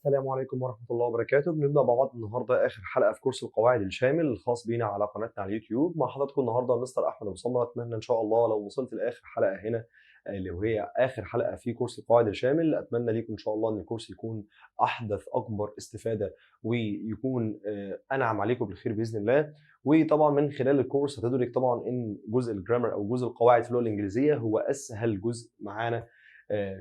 السلام عليكم ورحمة الله وبركاته. بنبدأ مع بعض النهارده آخر حلقة في كورس القواعد الشامل الخاص بينا على قناتنا على اليوتيوب. مع حضراتكم النهارده مستر أحمد أبو سمرة. أتمنى إن شاء الله لو وصلت لآخر حلقة هنا اللي وهي آخر حلقة في كورس القواعد الشامل، أتمنى ليكم إن شاء الله إن الكورس يكون أحدث أكبر استفادة ويكون أنعم عليكم بالخير بإذن الله. وطبعا من خلال الكورس هتدرك طبعا إن جزء الجرامر أو جزء القواعد في اللغة الإنجليزية هو أسهل جزء معانا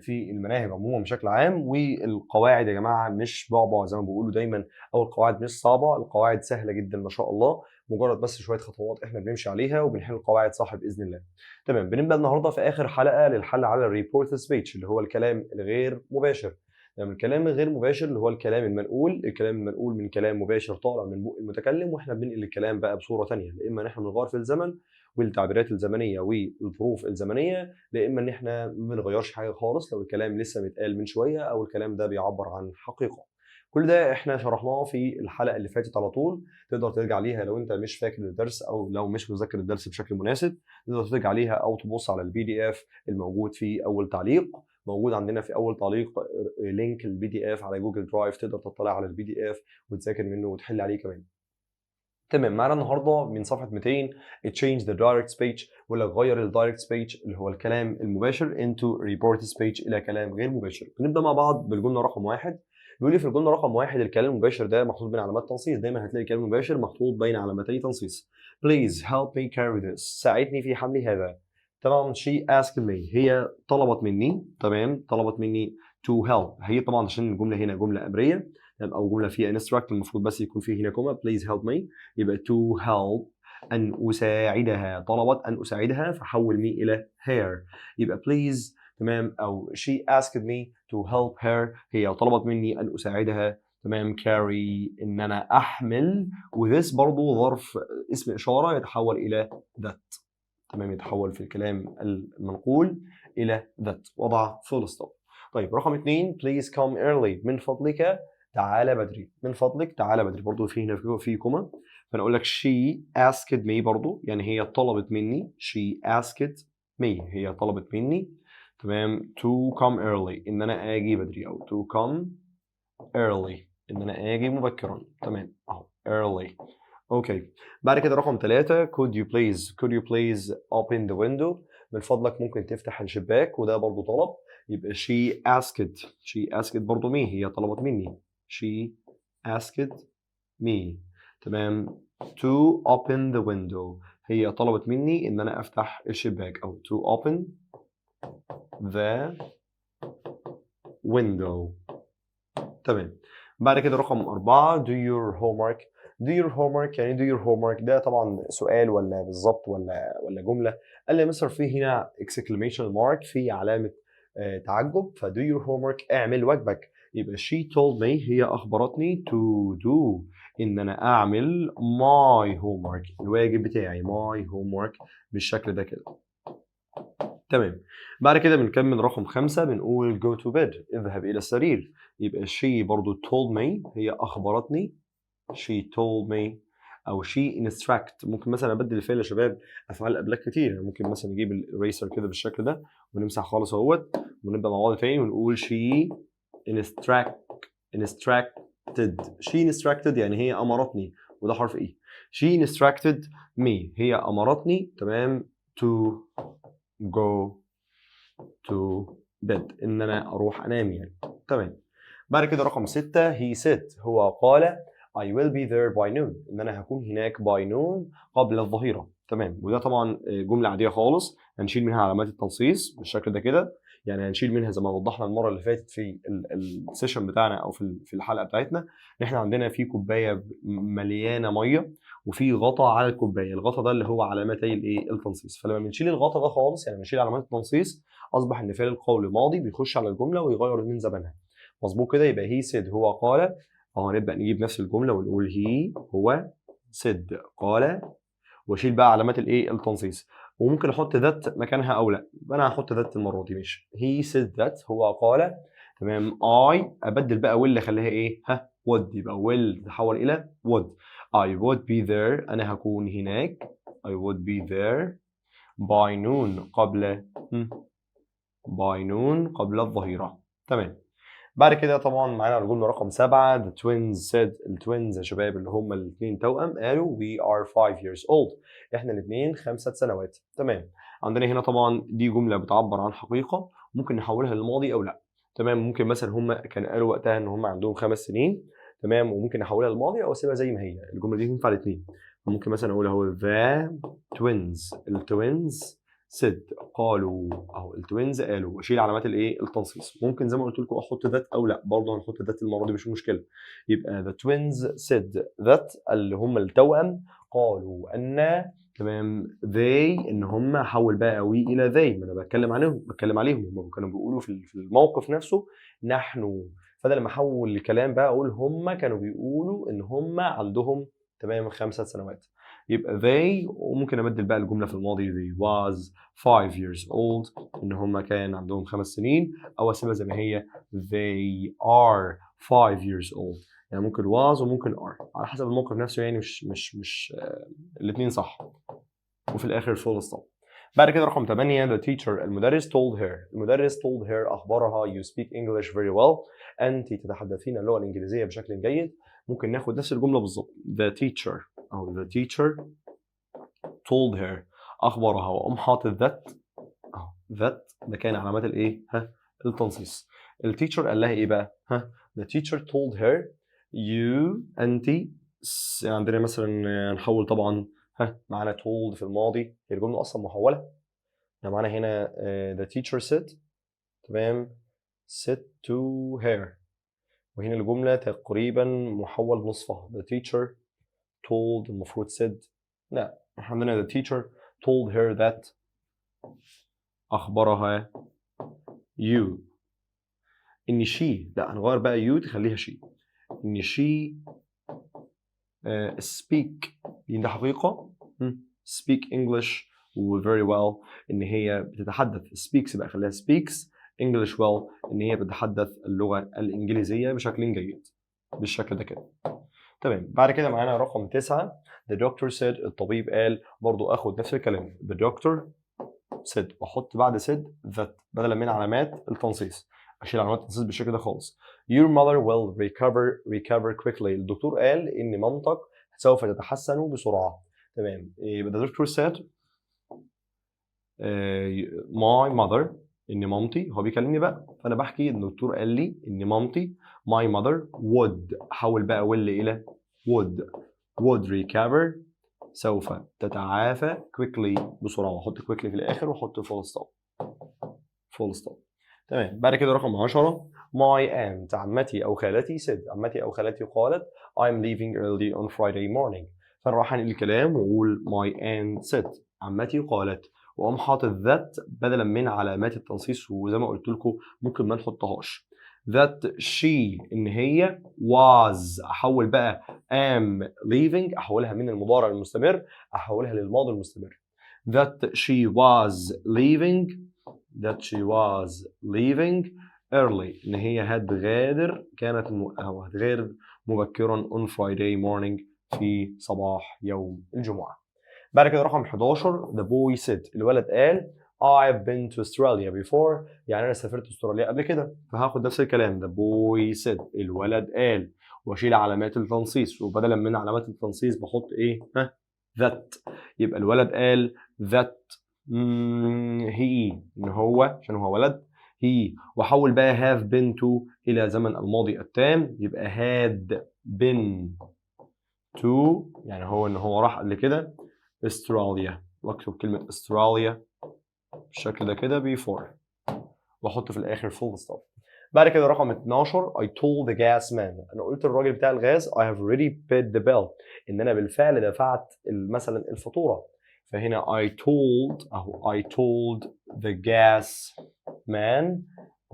في المناهج عموما بشكل عام. والقواعد يا جماعه مش بعبع زي ما بيقولوا دايما، او القواعد مش صعبه، القواعد سهله جدا ما شاء الله، مجرد بس شويه خطوات احنا بنمشي عليها وبنحل القواعد صح باذن الله. تمام، بنبدا النهارده في اخر حلقه للحل على الريبورت سبيتش اللي هو الكلام الغير مباشر. تمام، الكلام الغير مباشر اللي هو الكلام المنقول. الكلام المنقول من كلام مباشر طالع من بق المتكلم، واحنا بننقل الكلام بقى بصوره ثانيه، لا اما ان احنا بنغير في الزمن والتعبيرات الزمنيه والظروف الزمنيه، لا اما ان احنا ما بنغيرش حاجه خالص لو الكلام لسه متقال من شويه او الكلام ده بيعبر عن حقيقه. كل ده احنا شرحناه في الحلقه اللي فاتت على طول، تقدر ترجع ليها لو انت مش فاكر الدرس او لو مش مذاكر الدرس بشكل مناسب. تقدر ترجع ليها او تبص على البي دي اف الموجود في اول تعليق. موجود عندنا في اول تعليق لينك البي دي اف على جوجل درايف، تقدر تطلع على البي دي اف وتذاكر منه وتحل عليه كمان. تمام، معانا النهارده من صفحه 200 change the direct speech، ولا غير الدايركت speech اللي هو الكلام المباشر into report speech الى كلام غير مباشر. نبدا مع بعض بالجمله رقم واحد. بيقول لي في الجمله رقم واحد الكلام المباشر ده محطوط بين علامات تنصيص. دايما هتلاقي الكلام المباشر محطوط بين علامتي تنصيص. Please help me carry this، ساعدني في حمل هذا. طبعا she asked me، هي طلبت مني. تمام، طلبت مني to help. هي طبعا عشان الجمله هنا جمله امريه او جمله فيها instruct، المفروض بس يكون فيه هنا كوما. please help me يبقى to help، أن أساعدها. طلبت أن أساعدها فحول me إلى her، يبقى please. تمام، أو she asked me to help her، هي طلبت مني أن أساعدها. تمام، carry إن أنا أحمل، وthis برضو ظرف اسم إشارة يتحول إلى that. تمام، يتحول في الكلام المنقول إلى that، وضع full stop. طيب رقم 2 please come early، من فضلك تعالى بدري. من فضلك تعالى بدري، برضو في هنا في كوما، فانا اقول لك she asked me برضو، يعني هي طلبت مني. she asked me، هي طلبت مني. تمام، to come early ان انا اجي بدري، او to come early ان انا اجي مبكرا. تمام اهو early. اوكي، بعد كده رقم 3 could you please open the window، من فضلك ممكن تفتح الشباك، وده برضو طلب، يبقى she asked برضو me، هي طلبت مني. she asked me. تمام، to open the window، هي طلبت مني ان انا افتح الشباك، او to open the window. تمام، بعد كده رقم 4 do your homework. do your homework يعني do your homework ده طبعا سؤال ولا بالظبط ولا جمله؟ قال لي يا مستر في هنا exclamation mark، في علامه تعجب، ف do your homework اعمل واجبك. يبقى she told me، هي اخبرتني to do ان انا اعمل my homework، الواجب بتاعي my homework بالشكل ده كده. تمام، بعد كده بنكمل رقم 5، بنقول go to bed، اذهب إلى السرير. يبقى she برضو told me، هي أخبرتني. she told me، أو she instruct. ممكن مثلا أبدل الفعل يا شباب أفعال قبلك كتير، يعني ممكن مثلا نجيب الإريسر كده بالشكل ده ونمسح خالص اهوت، ونبدأ مع بعض تاني ونقول she instructed. she instructed يعني هي أمرتني، وده حرف إيه. she instructed me، هي أمرتني. تمام، to go to bed ان انا اروح انام يعني. تمام، بعد كده رقم 6 he said، هو قال I will be there by noon، ان انا هكون هناك by noon قبل الظهيرة. تمام، وده طبعا جملة عادية خالص، هنشيل منها علامات التنصيص بالشكل ده كده. يعني هنشيل منها زي ما وضحنا المرة اللي فاتت في السيشن بتاعنا او في الحلقة بتاعتنا، ان احنا عندنا في كوباية مليانة مية وفي غطا على الكوباية. الغطا ده اللي هو علامتي الايه التنصيص، فلما بنشيل الغطا ده خالص، يعني بنشيل علامات التنصيص، اصبح ان فعل القول ماضي بيخش على الجمله ويغير من زمنها. مظبوط كده، يبقى هي سيد هو قال. هنبدا نجيب نفس الجمله ونقول هي هو سيد قال، واشيل بقى علامات الايه التنصيص، وممكن احط ذات مكانها او لا. انا هحط ذات المره دي، ماشي. هي سيد ذات، هو قال. تمام، اي ابدل بقى will اخليها ايه، ها would، يبقى will تحول الى would. I would be there، انا هكون هناك. I would be there by noon قبل by noon قبل الظهيرة. تمام، بعد كده طبعا معانا الجمله رقم 7 the twins said. التوينز يا شباب اللي هم الاثنين توأم قالوا we are 5 years old. احنا الاثنين 5 سنوات. تمام. عندنا هنا طبعا دي جمله بتعبر عن حقيقه، ممكن نحولها للماضي او لا. تمام. ممكن مثلا هم كانوا قالوا وقتها ان هم عندهم 5 سنين. تمام. وممكن نحولها للماضي او اسيبها زي ما هي. الجمله دي تنفع الاثنين. ممكن مثلا اقول اهو the twins. التوينز said قالوا اهو التوينز قالوا واشيل علامات الايه التنصيص. ممكن زي ما قلت لكم احط ذات او لا، برضه هنحط ذات المره دي مش مشكله. يبقى the twins said that اللي هم التوأم قالوا ان. تمام. they ان هم حول بقى وي الى they، ما انا بتكلم عليهم هم كانوا بيقولوا في الموقف نفسه نحن. فده لما احول الكلام بقى اقول هم كانوا بيقولوا ان هم عندهم تمام 5 سنوات. يبقى they، وممكن ابدل بقى الجمله في الماضي they was 5 years old ان هم كان عندهم 5 سنين، او اسيبها زي ما هي they are 5 years old. يعني ممكن was وممكن are على حسب الموقف نفسه، يعني مش الاثنين صح. وفي الاخر full stop. بعد كده رقم 8 the teacher. المدرس told her اخبرها you speak English very well. انت تتحدثين اللغه الانجليزيه بشكل جيد. ممكن ناخد نفس الجمله بالظبط the teacher او the teacher told her اخبرها واقوم حاطط that اهو that ده كان علامات الايه التنصيص. التيتشر قال لها ايه بقى the teacher told her you انت. عندنا مثلا نحول طبعا معانا told في الماضي، هي الجمله اصلا محوله. معانا هنا the teacher said. تمام. said to her، وهنا الجمله تقريبا محول نصفها the teacher told المفروض said. لا، احنا عندنا the teacher told her that أخبرها you إن she. لا، هنغير بقى you تخليها she. إن she speak ده حقيقة speak English very well إن هي بتتحدث speaks بقى خليها speaks English well إن هي بتتحدث اللغة الإنجليزية بشكل جيد بالشكل ده كده. تمام. بعد كده معانا رقم 9 the doctor said. الطبيب قال. برضو اخد نفس الكلام the doctor said واحط بعد said that بدلا من علامات التنصيص. اشيل علامات التنصيص بالشكل ده خالص. your mother will recover quickly. الدكتور قال ان مامتك سوف تتحسن بسرعه. تمام. يبقى the doctor said my mother ان مامتي. هو بيكلمني بقى فانا بحكي الدكتور قال لي ان مامتي my mother would. احول بقى will الى would recover سوف تتعافى quickly بسرعه، واحط quickly في الاخر واحط full stop. تمام. بعد كده رقم 10 my aunt عمتي او خالتي said. عمتي او خالتي قالت I'm leaving early on Friday morning. فانا راح انقل الكلام واقول my aunt said عمتي قالت، واقوم حاطط that بدلا من علامات التنصيص. وزي ما قلت لكم ممكن ما نحطهاش. that she ان هي was. احول بقى am leaving احولها من المضارع المستمر احولها للماضي المستمر. that she was leaving early ان هي هتغادر هتغادر مبكرا on Friday morning في صباح يوم الجمعة. بعد كده رقم 11 the boy said. الولد قال I've been to Australia before. يعني أنا سافرت أستراليا قبل كده. فهاخد نفس الكلام the boy said الولد قال وأشيل علامات التنصيص، وبدلا من علامات التنصيص بحط إيه that. يبقى الولد قال that he إن هو عشان هو ولد he، وأحول بقى have been to إلى زمن الماضي التام يبقى had been to يعني هو إن هو راح قبل كده استراليا، واكتب كلمة استراليا بالشكل ده كده before واحط في الاخر full stop. بعد كده رقم 12 I told the gas man. انا قلت للراجل بتاع الغاز I have already paid the bill ان انا بالفعل دفعت مثلا الفاتورة. فهنا I told the gas man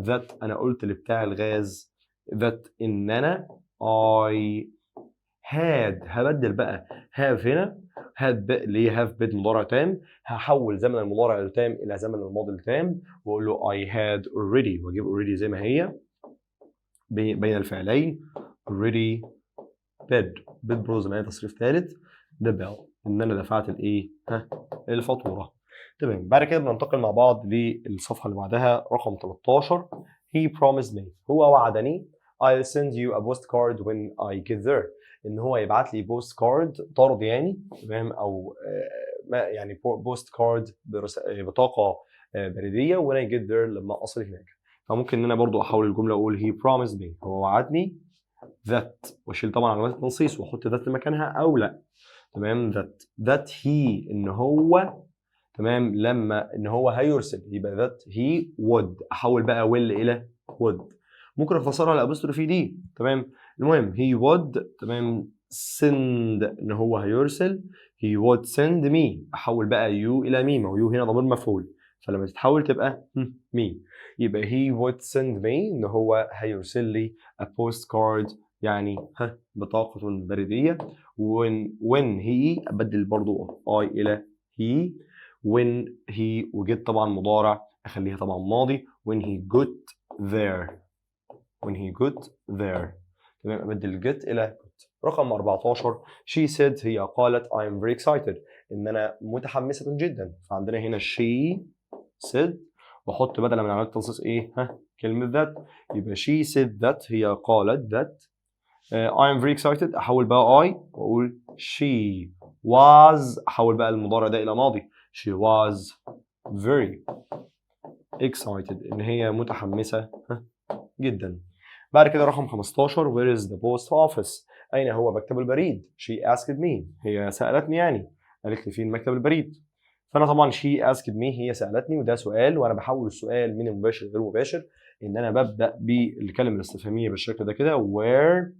that انا قلت لبتاع الغاز that ان انا I had. هبدل بقى have هنا had اللي هي have been مضارع تام، هحول زمن المضارع التام الى زمن الماضي التام واقول له I had already واجيب already زي ما هي بين الفعلين already paid برضه زي ما هي تصريف ثالث the bill ان انا دفعت الايه الفاتوره. تمام. بعد كده بننتقل مع بعض للصفحه اللي بعدها رقم 13 he promised me هو وعدني I'll send you a postcard when I get there ان هو يبعت لي بوست كارد طرد يعني تمام او ما يعني بوست كارد بطاقه بريديه when I get there لما اصل هناك. فممكن ان انا برضو احول الجمله واقول he promised me هو وعدني that واشيل طبعا علامات التنصيص واحط that مكانها او لا تمام that he ان هو تمام لما ان هو هيرسل يبقى that he would احول بقى will الى would ممكن اختصرها لابوستروفي دي تمام. المهم he would تمام send ان هو هيرسل he would send me احول بقى you الى me ما هو you هنا ضمير مفعول فلما تتحول تبقى me يبقى he would send me ان هو هيرسل لي a postcard يعني بطاقة بريدية when he أبدل برضو I إلى he when he وجيت طبعا مضارع أخليها طبعا ماضي when he got there when he got there تمام أبدل get إلى got. رقم 14 she said هي قالت I am very excited إن أنا متحمسة جدا فعندنا هنا she said وأحط بدل من علامة التنصيص إيه كلمة that يبقى she said that هي قالت that I am very excited احول بقى I واقول she was احول بقى المضارع ده الى ماضي she was very excited ان هي متحمسة جدا. بعد كده رقم 15 where is the post office اين هو مكتب البريد she asked me هي سألتني يعني قالت لي فين مكتب البريد فانا طبعا she asked me هي سألتني وده سؤال وانا بحول السؤال من المباشر لغير مباشر ان انا ببدأ بالكلمة الاستفهامية بالشكل ده كده where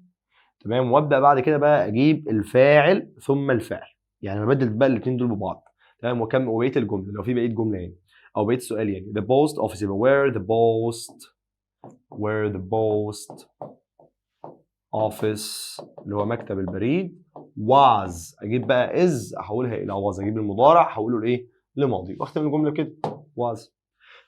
تمام وابدا بعد كده بقى اجيب الفاعل ثم الفعل يعني ببدل بقى الاثنين دول ببعض تمام وكم وبقيه الجمله لو في بقيه جمله يعني او بقيه السؤال يعني the post office يبقى where the post office اللي هو مكتب البريد was اجيب بقى is احولها الى was اجيب المضارع احوله لايه لماضي واختم الجمله كده was.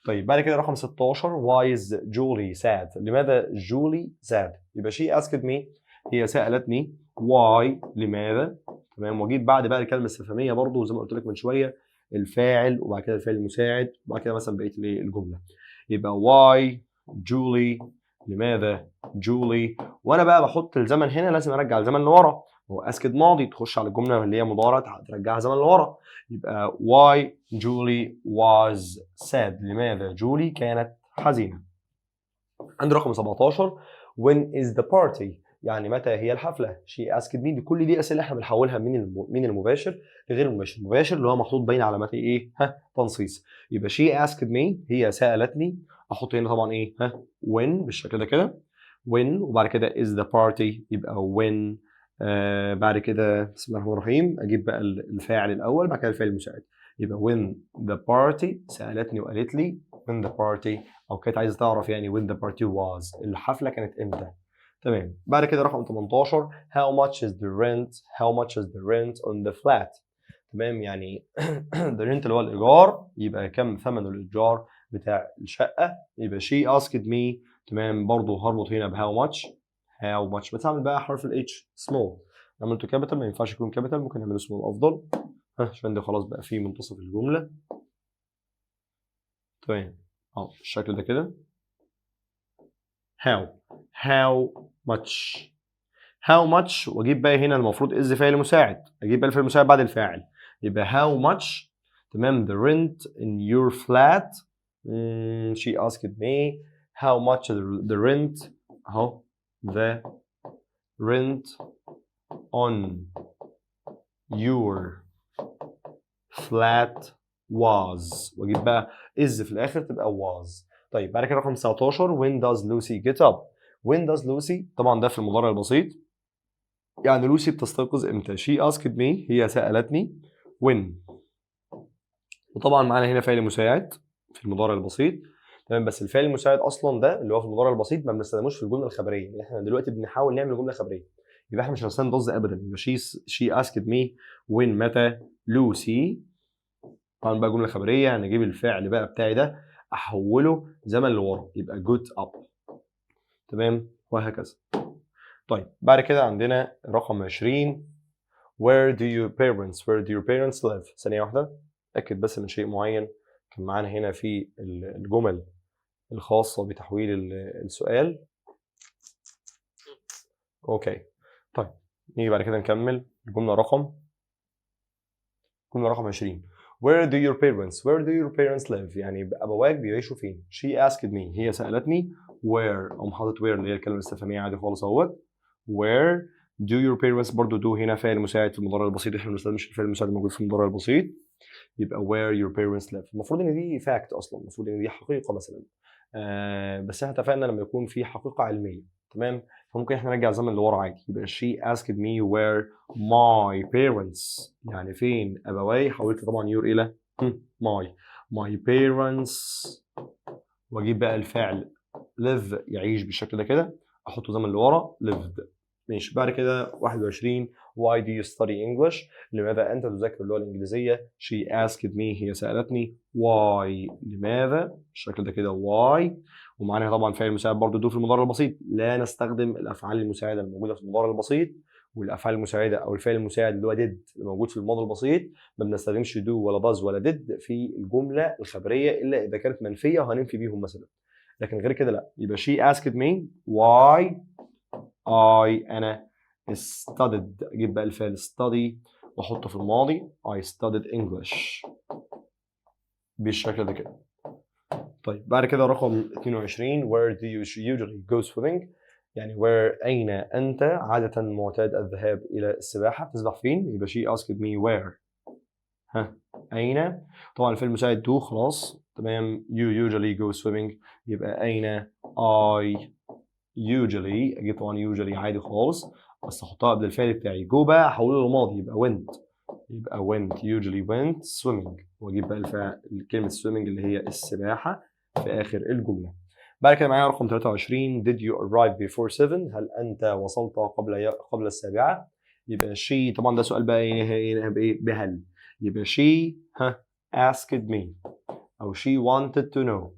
طيب بعد كده رقم 16 why is Julie sad لماذا جولي sad يبقى she asked me هي سألتني why لماذا تمام واجيب بعد بقى الكلمه الاستفهاميه برضو زي ما قلت لك من شويه الفاعل وبعد كده الفعل المساعد وبعد كده مثلا بقيه الجمله يبقى why جولي لماذا جولي وانا بقى بحط الزمن هنا لازم ارجع الزمن لورا هو اسكت ماضي تخش على الجمله اللي هي مضارع ترجعها زمن لورا يبقى why Julie was sad لماذا جولي كانت حزينه. عند رقم 17 when is the party يعني متى هي الحفله she asked me كل دي اسئله احنا بنحولها من المباشر لغير المباشر المباشر اللي هو محطوط بين علامات ايه تنصيص يبقى she asked me هي سالتني احط هنا طبعا ايه when بالشكل ده كده when وبعد كده is the party يبقى when بعد كده بسم الله الرحمن الرحيم اجيب بقى الفاعل الاول بعد كده الفاعل المساعد يبقى when the party سالتني وقالت لي when the party او كانت عايزه تعرف يعني when the party was اللحفله كانت امتى تمام. بعد كده رقم 18 how much is the rent on the flat تمام يعني the rent اللي هو الايجار يبقى كم ثمن الايجار بتاع الشقه يبقى she asked me تمام برضه هربط هنا ب how much بتعمل بقى حرف ال H small عملته كابيتال ما ينفعش يكون كابيتال ممكن نعمله small افضل عشان ده خلاص بقى في منتصف الجمله تمام بالشكل ده كده how much واجيب بقى هنا المفروض is فاعل مساعد اجيب بقى الفعل المساعد بعد الفاعل يبقى how much تمام the rent in your flat she asked me how much the rent اهو the rent on your flat was واجيب بقى is في الاخر تبقى was. طيب بعد كده رقم 19 when does Lucy get up when does Lucy طبعا ده في المضارع البسيط يعني لوسي بتستيقظ امتى she asked me هي سألتني when وطبعا معانا هنا فعل مساعد في المضارع البسيط تمام بس الفعل المساعد اصلا ده اللي هو في المضارع البسيط ما بنستخدموش في الجمله الخبريه يعني احنا دلوقتي بنحاول نعمل جمله خبريه يبقى احنا مش هنستخدم does ابدا يبقى she asked me when متى لوسي طبعا بقى جمله خبريه هنجيب الفعل بقى بتاعي ده احوله زمن لورا يبقى got up تمام وهكذا. طيب بعد كده عندنا رقم 20 where do your parents live ثانيه واحده اتاكد بس من شيء معين كان معانا هنا في الجمل الخاصة بتحويل السؤال. اوكي طيب نيجي بعد كده نكمل الجملة رقم 20. Where do your parents live؟ يعني أبواك بيعيشوا فين؟ She asked me، هي سألتني. Where، أقوم حاطط where اللي هي الكلمة الاستفهامية عادي خالص أهوت. Where do your parents، برضه do هنا فاعل مساعد في المضارع البسيط، احنا ما بنستخدمش الفعل المساعد الموجود في المضارع البسيط، يبقى where your parents live. المفروض إن دي fact أصلا، المفروض إن دي حقيقة مثلا. بس احنا اتفقنا لما يكون في حقيقة علمية، تمام، فممكن احنا نرجع الزمن لورا عادي، يبقى she asked me where my parents، يعني فين أبواي، حولت طبعا your إلى my parents، واجيب بقى الفعل live يعيش بالشكل ده كده، احطه زمن لورا lived. ماشي بعد كده 21 why do you study English؟ لماذا أنت تذاكر اللغة الإنجليزية؟ she asked me، هي سألتني. why، لماذا، بالشكل ده كده why، ومعانا طبعا فعل مساعد برضه do في المضارع البسيط، لا نستخدم الأفعال المساعدة الموجودة في المضارع البسيط، والأفعال المساعدة أو الفعل المساعد اللي هو did اللي موجود في الماضي البسيط ما بنستخدمش do ولا does ولا did في الجملة الخبرية إلا إذا كانت منفية وهننفي بيهم مثلا، لكن غير كده لا. يبقى she asked me why أنا studied، أجيب بقى الفعل study وأحطه في الماضي I studied English بالشكل ده كده. طيب بعد كده رقم 22 where do you usually go swimming؟ يعني where، أين أنت عادة معتاد الذهاب إلى السباحة؟ تسبح فين؟ يبقى she asked me where، أين؟ طبعا الفعل المساعد do خلاص تمام. you usually go swimming، يبقى أين I usually، أجيب طبعا usually عادي خالص بس أحطها قبل الفعل بتاعي. جو بقى أحوله لماضي يبقى went، يبقى went usually went swimming، وأجيب بقى الفعل كلمة swimming اللي هي السباحة في آخر الجملة. بعد كده معايا رقم 23 did you arrive before 7؟ هل أنت وصلت قبل السابعة؟ يبقى she، طبعا ده سؤال بقى هنا بإيه؟ بهل، يبقى she asked me أو she wanted to know،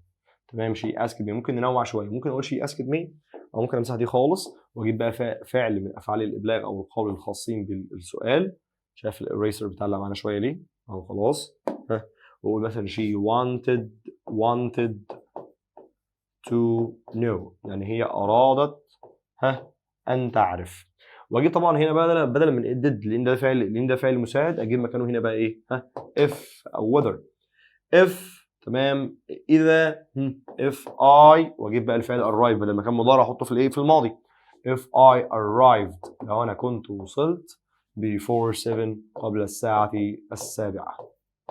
تمام. she asked me ممكن ننوع شوية، ممكن أقول she asked me أو ممكن أمسح دي خالص وأجيب بقى فعل من أفعال الإبلاغ أو القول الخاصين بالسؤال. شايف الإريسر بتاعنا معانا شوية ليه؟ أهو خلاص. وأقول مثلا she wanted to know، يعني هي أرادت أن تعرف. واجي طبعا هنا بقى بدل من did لان ده فعل مساعد، اجيب مكانه هنا بقى ايه؟ if او whether. if تمام. اذا if I، واجيب بقى الفعل arrive بدل ما كان مضارع احطه في الايه؟ في الماضي. if I arrived، لو انا كنت وصلت before 7، قبل الساعة السابعة.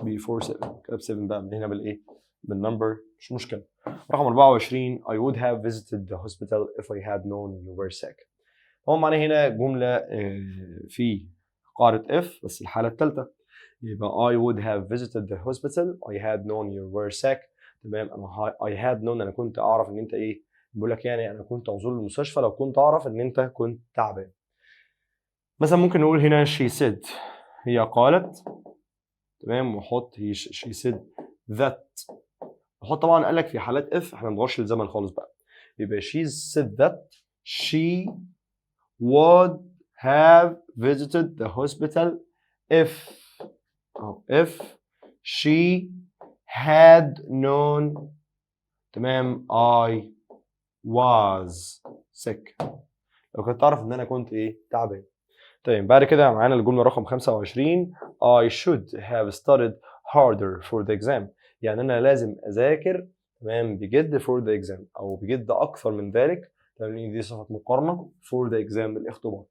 before 7 كتب 7 بقى من هنا بالايه؟ بالنمبر مش مشكلة. رقم 24 I would have visited the hospital if I had known you were sick. هو معناه هنا جملة في قاعدة if بس الحالة الثالثة، يبقى I would have visited the hospital I had known you were sick. تمام. انا I had known، انا كنت اعرف ان انت ايه؟ بيقول لك يعني انا كنت ازور المستشفى لو كنت اعرف ان انت كنت تعبان. مثلا ممكن نقول هنا she said، هي قالت، تمام، وحط she said that. وحط طبعا قال لك في حالات if احنا ما بنغيرش الزمن خالص بقى، يبقى she said that she would have visited the hospital if she had known، تمام، I was sick، لو كنت تعرف ان انا كنت ايه؟ تعبان. طيب بعد كده معانا الجمله رقم 25 I should have studied harder for the exam، يعني انا لازم اذاكر تمام بجد for the exam او بجد اكثر من ذلك، لان دي صفه مقارنه for the exam الاختبار.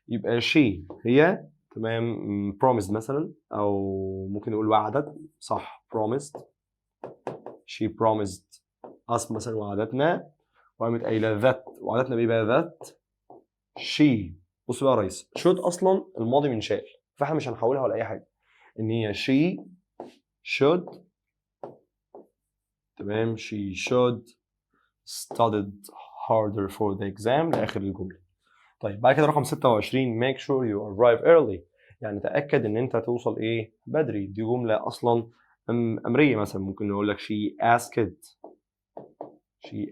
يبقى she هي، تمام، promised مثلا او ممكن نقول وعدت، صح promised، she promised us مثلا وعدتنا، وقامت قايله that، وعدتنا بايه بقى؟ that she. بص بقى يا ريس، should اصلا الماضي من شال، فاحنا مش هنحولها ولا اي حاجه، ان هي she should، تمام، she should studied harder for the exam لاخر الجمله. طيب بعد كده رقم 26 make sure you arrive early، يعني تاكد ان انت توصل ايه؟ بدري. دي جمله اصلا امريه، مثلا ممكن نقول لك she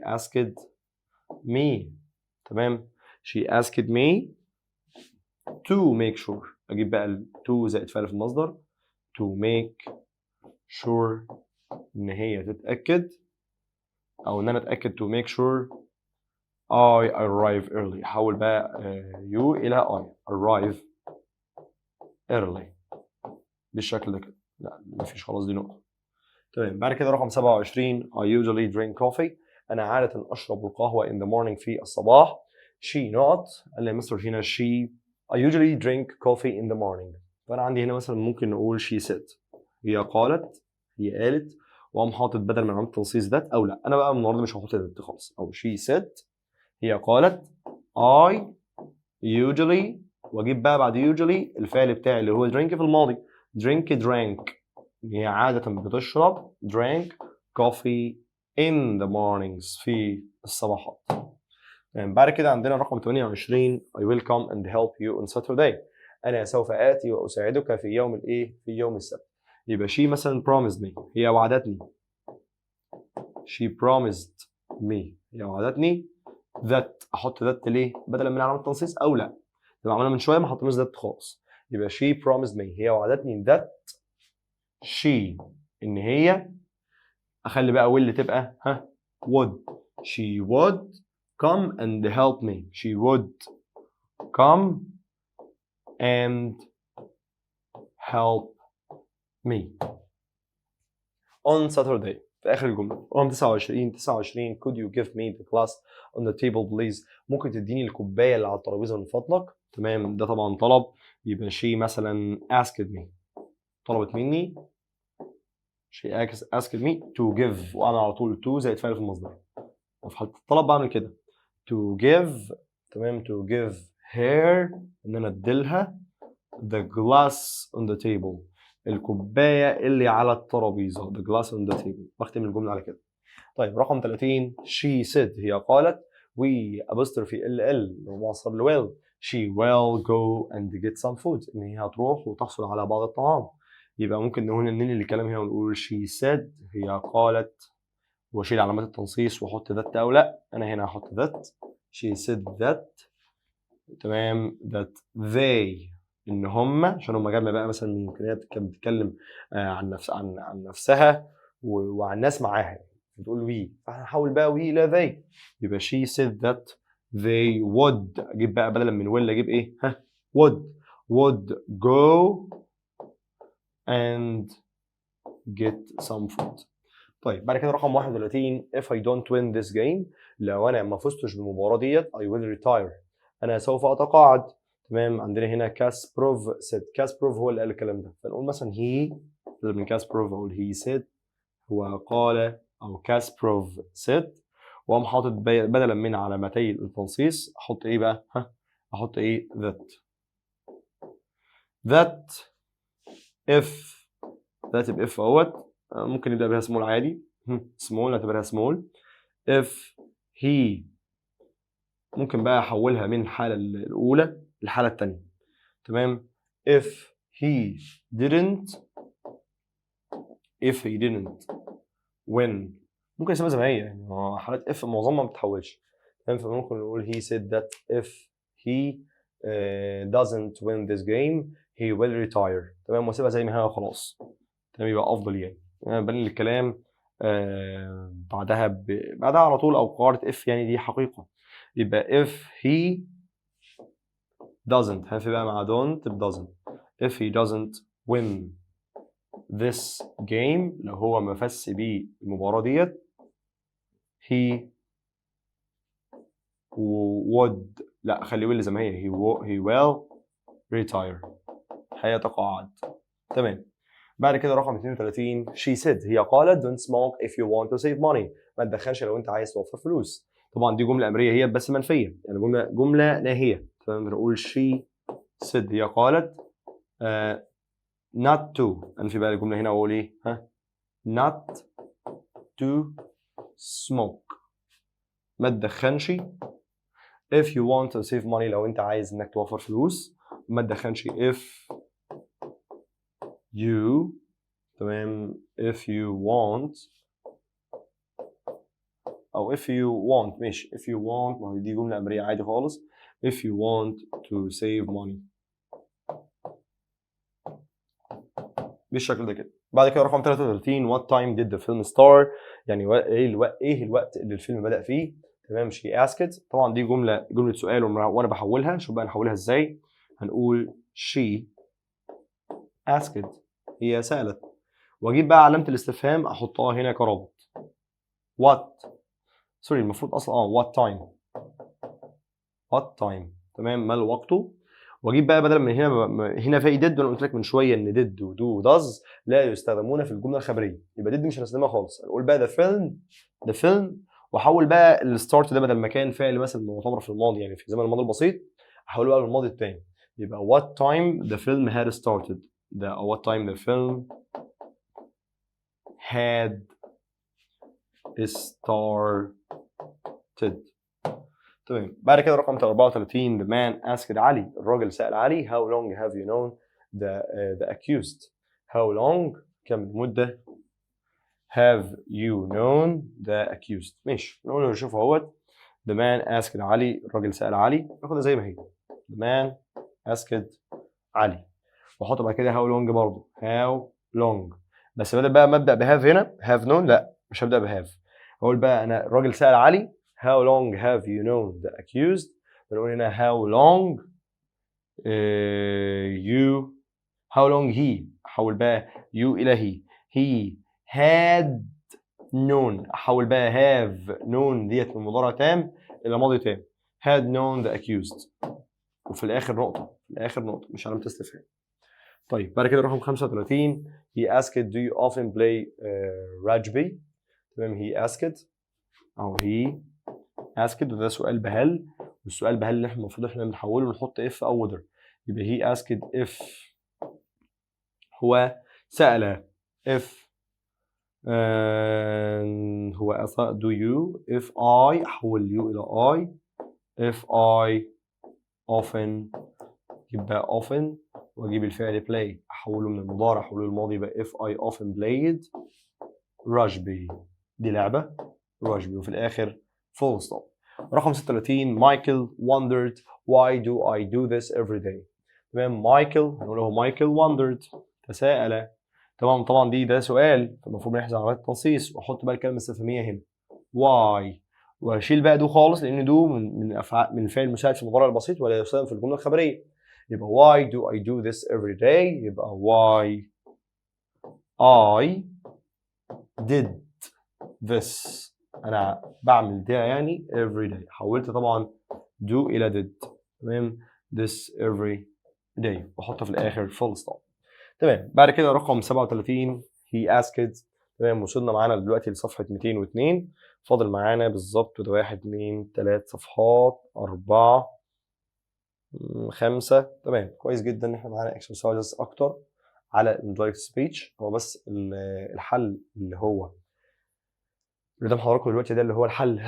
asked me، تمام، she asked me to make sure، اجيب بقى ال to زائد فعل في المصدر to make sure، ان هي تتاكد او ان انا اتاكد to make sure I arrive early. حول بقى you الى I arrive early بالشكل ده كده. لا مفيش خلاص دي نقطه. تمام. بعد كده رقم 27 I usually drink coffee. انا عاده اشرب القهوه in the morning في الصباح. she not قال لي مستر هنا she I usually drink coffee in the morning. فانا عندي هنا مثلا ممكن نقول she said هي قالت هي قالت وقام حاطط بدل من علامه التنصيص ذات او لا. انا بقى النهارده مش هحط ذات خالص. او she said هي قالت I usually واجيب بقى بعد usually الفعل بتاعي اللي هو drink في الماضي. drink drank هي عادة بتشرب drank coffee in the mornings في الصباحات. يعني بعد كده عندنا رقم 28 I will come and help you on Saturday. أنا سوف آتي وأساعدك في يوم الإيه؟ في يوم السبت. يبقى she مثلا promised me هي وعدتني. she promised me هي وعدتني that أحط that ليه؟ بدلا من علامة التنصيص أو لا. لما عملنا من شوية ما حطيناش that خالص. يبقى she promised me هي وعدتني that she إن هي أخلي بقى will تبقى would. she would come and help me. she would come and help me on Saturday. في آخر الجملة. رقم 29 could you give me the glass on the table please. ممكن تديني الكوباية اللي على الترابيزة من فضلك. تمام. ده طبعا طلب. يبقى she مثلا asked me طلبت مني. she asked me to give وأنا على طول to زائد فعل في المصدر. وفي حالة الطلب بعمل كده to give. تمام. to give her إن أنا أديلها the glass on the table الكوباية اللي على الترابيزة. the glass on the table. بختم الجملة على كده. طيب رقم 30 she said هي قالت we apostrophe ll ومعصر ل will she will go and get some food إن هي هتروح وتحصل على بعض الطعام. يبقى ممكن نقول ننهي الكلام هنا ونقول she said هي قالت واشيل علامات التنصيص واحط that او لا. انا هنا هحط that. she said that. تمام. that they ان هم عشان هم جمع بقى مثلا من امكانيات كانت بتتكلم عن نفسها وعن ناس معاها بتقول we فهنحول بقى we الى they. يبقى she said that they would اجيب بقى بدلا من will اجيب ايه would go and get some food. طيب بعد كده رقم 31 if I don't win this game لو انا ما فزتش بالمباراه ديت I will retire انا سوف اتقاعد. تمام. عندنا هنا كاسبروف said. كاسبروف هو اللي قال الكلام ده. فنقول مثلا he بدل من كاسبروف اقول he said هو قال او كاسبروف said واقوم حاطط بدلا من علامتي التنصيص احط ايه بقى؟ احط ايه؟ that if that if اهوت ممكن نبدا بها سمول عادي. سمول نعتبرها سمول. if he ممكن بقى احولها من الحاله الاولى للحاله الثانيه. تمام. if he didn't win ممكن اسمها زي ما هي يعني حالات if معظمها ما بتتحولش. تمام. فممكن نقول he said that if he doesn't win this game he will retire. تمام. واسيبها زي ما هي خلاص. تمام. يبقى افضل يعني بنقل الكلام بعدها على طول او قاعده if يعني دي حقيقه. يبقى if he doesn't هنفي بقى مع don't doesn't. if he doesn't win this game لو هو ما فازش بالمباراة ديت he would لا خلي will زي ما هي he will retire هيتقاعد. تمام. بعد كده رقم 32 she said هي قالت don't smoke if you want to save money ما تدخنش لو انت عايز توفر فلوس. طبعا دي جملة أمرية هي بس منفية يعني جملة ناهية. فنقول she said هي قالت not to أنفي بقى الجملة هنا وأقول إيه؟ not to smoke ما تدخنش. if you want to save money لو أنت عايز إنك توفر فلوس ما تدخنش. if you تمام if you want أو if you want ماشي if you want ما هي دي جملة أمرية عادي خالص. if you want to save money بالشكل ده كده. بعد كده رقم 33 what time did the film start، يعني ايه الوقت اللي الفيلم بدأ فيه. تمام. she asked، طبعا دي جمله سؤال وانا بحولها. شوف بقى نحولها ازاي. هنقول she asked، هي سألت، واجيب بقى علامه الاستفهام احطها هنا كرابط. what سوري المفروض اصلا what time تمام، ما الوقت. واجيب بقى بدل من هنا في did، وانا قلت لك من شويه ان did و do و does لا يستخدمون في الجمله الخبريه، يبقى did مش هنستخدمها خالص. هنقول بقى the film، واحول بقى الستارت ده بدل ما كان فعل مثلا معتبر في الماضي يعني في زمن الماضي البسيط، احوله بقى للماضي التاني. يبقى what time the film had started، ده what time the film had started. تمام. بعد كده رقم 34 the man asked علي، الراجل سأل علي how long have you known the accused. how long كم المدة have you known the accused. ماشي نقول له شوف اهوت the man asked علي، الراجل سأل علي، ناخدها زي ما هي the man asked علي، واحط بعد كده how long برضه how long، بس بدل بقى ما ابدا بهاف هنا have known لا مش هبدا بهاف. اقول بقى انا الراجل سأل علي how long have you known the accused، بنقول هنا how long how long he، احول بقى you الى he had known، احول بقى have known ديت من مضارع تام الى ماضي تام had known the accused، وفي الاخر نقطه، مش علامه استفهام. طيب بعد كده رقم 35 he asked do you often play rugby. تمام. he asked او he asked، وده سؤال بهل، والسؤال بهل اللي احنا المفروض احنا بنحوله ونحط if او whether. يبقى he asked if هو سأل if هو do you if I احول you الى I if I often يبقى often، واجيب الفعل play احوله من المضارع احوله للماضي يبقى if I often played rugby، دي لعبة rugby، وفي الآخر full stop. رقم 36 مايكل wondered why do I do this every day. تمام. مايكل هنقول له مايكل wondered تساءل. تمام. طبعا ده سؤال فالمفروض نحذف علامات التنصيص واحط بقى الكلمة الاستفهامية هنا why، واشيل بقى دو خالص لان دو من الفعل المساعد في المضارع البسيط ولا يستخدم في الجملة الخبرية. يبقى why do I do this every day، يبقى why I did this، انا بعمل ده يعني every day، حولت طبعا do الى did. تمام. this every day واحطها في الاخر full stop. تمام. بعد كده رقم 37 he asked. تمام. وصلنا معانا دلوقتي لصفحه 202، فاضل معانا بالظبط ده 1 2 3 صفحات 4 5. تمام. كويس جدا ان احنا معانا exercises اكتر على indirect speech. هو بس الحل اللي هو اللي قدام حضراتكم دلوقتي ده اللي هو الحل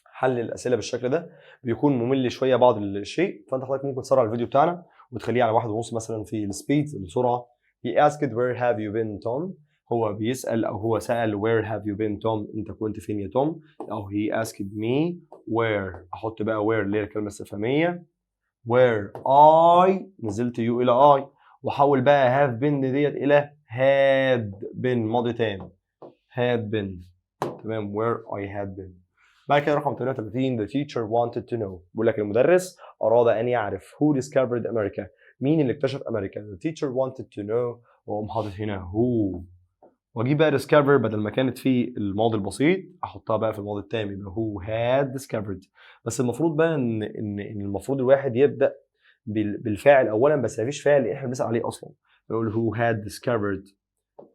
حل الاسئله بالشكل ده بيكون ممل شويه بعض الشيء، فانت حضرتك ممكن تسرع الفيديو بتاعنا وتخليه على 1.5 مثلا في السبيد السرعه. he asked where have you been Tom، هو بيسال او هو سال where have you been Tom، انت كنت فين يا توم. او he asked me where، احط بقى where اللي هي الكلمه الاستفهاميه where I نزلت you الى I، واحول بقى have been ديت الى had been ماضي تام had been. تمام. where I had been. بعد كده رقم 38 the teacher wanted to know، بيقول لك المدرس أراد أن يعرف who discovered America، مين اللي اكتشف أمريكا. the teacher wanted to know، وأقوم حاطط هنا who، وأجيب بقى discover بدل ما كانت في الماضي البسيط أحطها بقى في الماضي التام يبقى who had discovered. بس المفروض بقى إن المفروض الواحد يبدأ بالفاعل أولا، بس مفيش فاعل إحنا بنسأل عليه أصلا. نقول who had discovered،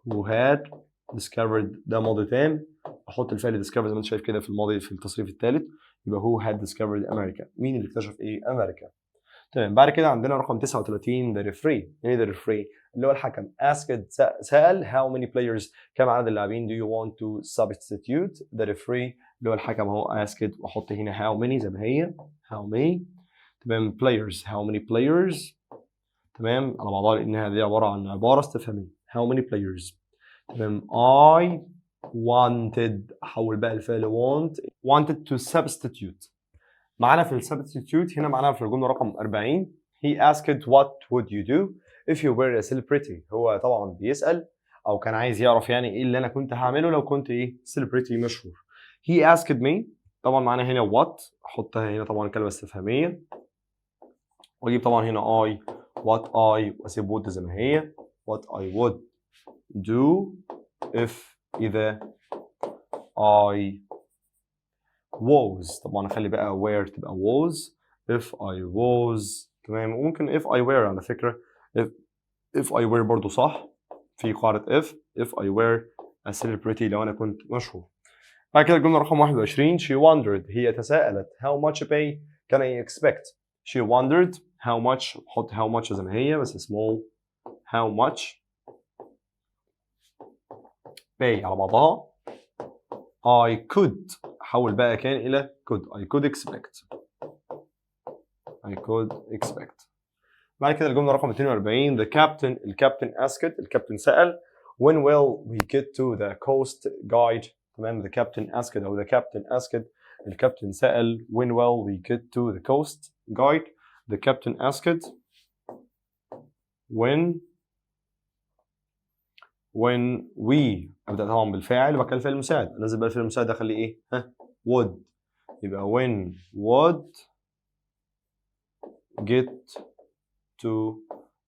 who had discovered ده ماضي تام، احط الفعل discover زي ما انت شايف كده في الماضي في التصريف الثالث يبقى who had discovered America، مين اللي اكتشف ايه امريكا. تمام. بعد كده عندنا رقم 39 the referee. يعني the referee اللي هو الحكم asked سأل how many players كم عدد اللاعبين do you want to substitute. the referee اللي هو الحكم اهو asked، واحط هنا how many زي ما هي how many. تمام. players how many players. تمام على بعضها لانها دي عباره عن عباره استفهاميه how many players. تمام. I wanted احول بقى الفعل wanted to substitute. معانا في substitute هنا معانا في الجمله رقم 40 he asked what would you do. if you were a celebrity. هو طبعا بيسأل أو كان عايز يعرف يعني إيه اللي أنا كنت هعمله لو كنت إيه celebrity مشهور. He asked me. طبعا معانا هنا what، أحطها هنا طبعا كلمة استفهامية، وأجيب طبعا هنا I what I وأسيب would زي ما هي what I would do if إذا I was. طبعا أخلي بقى where تبقى was if I was. تمام. وممكن if I were على فكرة if I were برضو صح في قاعدة if I were a celebrity لو أنا كنت مشهور. بعد كده الجملة رقم 21 she wondered هي تساءلت how much pay can I expect. she wondered how much، حط how much زي ما هي بس small how much pay على بعضها I could، حول بقى كان إلى could I could expect. بعد كده الجملة رقم 42 الكابتن الكابتن سأل when will we get to the coast guide. تمام. the captain asked الكابتن سأل when will we get to the coast guide. the captain asked when we أبدأ طبعا بالفاعل وبعد كده الفعل المساعد. لازم بقى الفعل المساعد أخليه إيه؟ would. يبقى when would get to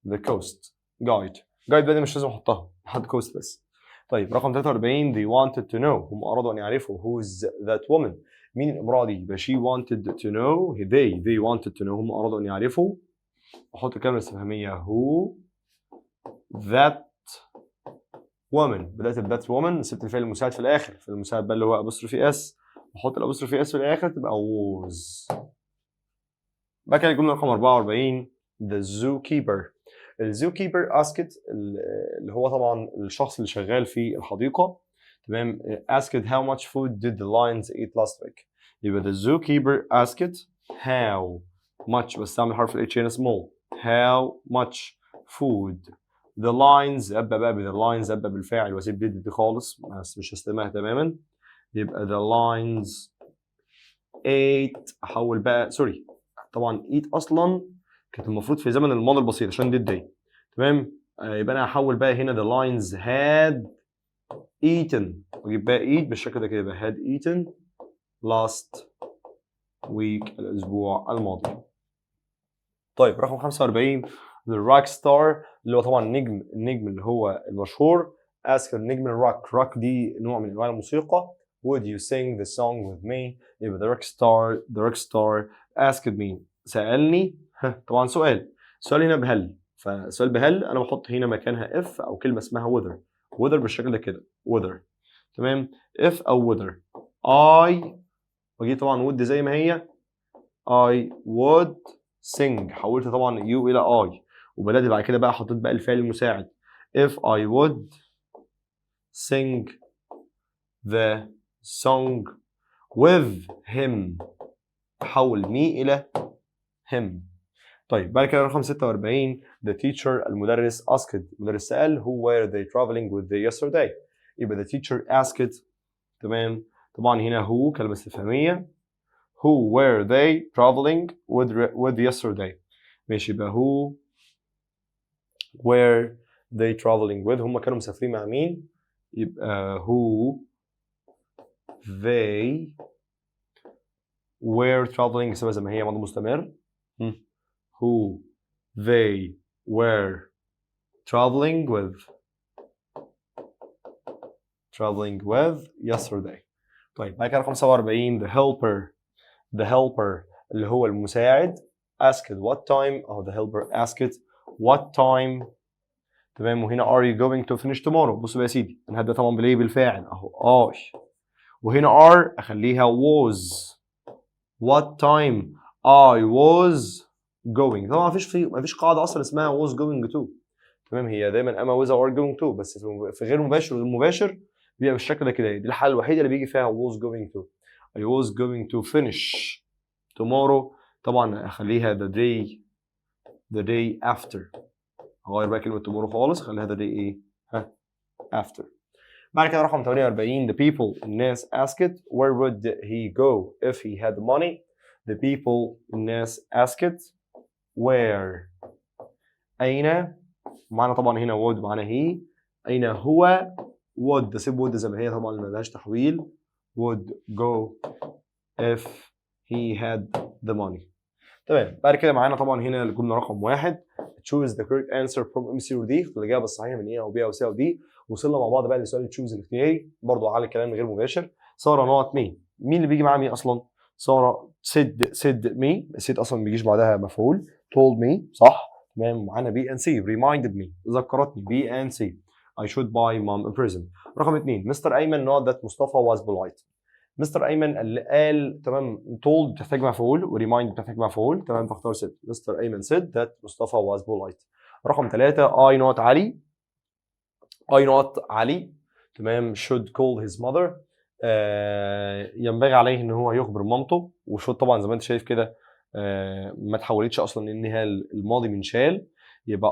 the coast guide بقى مش لازم احطها، حط coast بس. طيب رقم 43 they wanted to know هم أرادوا أن يعرفوا who's that woman. مين الامرأة دي؟ يبقى she wanted to know they wanted to know هم أرادوا أن يعرفوا. أحط كلمة استفهامية who that woman. بدأت ب that woman سبت الفعل المساعد في الآخر. الفعل المساعد بقى اللي هو apostrophe s، أحط الapostrophe s في الآخر تبقى was. بعد كده الجملة رقم 44 the zookeeper asked اللي هو طبعا الشخص اللي شغال في الحديقة. تمام. asked how much food did the lions eat last week. يبقى the zookeeper asked how much بس تعمل حرف ال H هنا small how much food the lions أبدأ بقى the lions أبدأ بالفاعل وأسيب دي خالص بس مش هستخدمها تماما. يبقى the lions ate أحول بقى سوري طبعا eat أصلا كانت المفروض في زمن الماضي البسيط عشان دي الدي. تمام. يبقى انا هحول بقى هنا the lions had eaten واجيب بقى eat بالشكل ده كده يبقى had eaten last week الاسبوع الماضي. طيب رقم 45 the rock star اللي هو طبعا النجم اللي هو المشهور. ask النجم الروك دي نوع من انواع الموسيقى. would you sing the song with me. يبقى the rock star asked me سألني طبعا سؤال هنا بهل، فسؤال بهل انا بحط هنا مكانها if او كلمه اسمها whether بالشكل ده كده whether. تمام. if او whether I واجي طبعا would زي ما هي I would sing حولت طبعا you الى I وبدأت بعد كده بقى حطيت بقى الفعل المساعد if I would sing the song with him حول me الى him. طيب بعد كده رقم 46 the teacher المدرس المدرس سأل who were they traveling with yesterday. يبقى the teacher asked. تمام. طبعا هنا who كلمة استفهامية who were they traveling with yesterday. ماشي. يبقى who were they traveling with هم كانوا مسافرين مع مين. يبقى who they were traveling زي ما هي ماضي مستمر. who they were traveling with yesterday. طيب بعد كده رقم 47 the helper اللي هو المساعد asked what time أو the helper asked what time. تمام. وهنا are you going to finish tomorrow. بصوا بقى يا سيدي انا هبدأ طبعا بالايه بالفاعل اهو وهنا are اخليها was what time I was going. طبعا مفيش قاعده اصلا اسمها was going to. تمام. هي دايما اما was or going to بس في غير مباشر والمباشر بيبقى بالشكل ده كده. دي الحاله الوحيده اللي بيجي فيها was going to. I was going to finish tomorrow. طبعا اخليها the day after. هغير بقى كلمه tomorrow خالص اخليها the day ايه after. بعد كده رقم 48 the people الناس asked where would he go if he had money. the people الناس asked where أين معانا طبعا هنا would معانا he. أين هو would سيب would زي ما هي طبعا ملهاش تحويل. would go if he had the money. تمام. بعد كده معانا طبعا هنا الجمله رقم 1 choose the correct answer from M C or D. اختار الاجابه الصحيحه من A او B او C او D. وصلنا مع بعض بقى لسؤال choose الاختياري برضه على الكلام غير مباشر. ساره نقط مين اللي بيجي معاه مين اصلا؟ ساره said me. said اصلا ما بيجيش بعدها مفعول. told me صح. تمام. معانا B and C reminded me ذكرتني B and C. I should buy mom a present. رقم 2 مستر ايمن not that مصطفى was polite. مستر ايمن اللي قال تمام told بتحتاج مفعول وريمايند بتحتاج مفعول. تمام. فاختار said. مستر ايمن said that مصطفى was polite. رقم 3 I not علي. I not علي تمام should call his mother. ينبغي عليه ان هو يخبر مامته. وشود طبعا زي ما انت شايف كده ما تحولتش اصلا لانها الماضي من شال. يبقى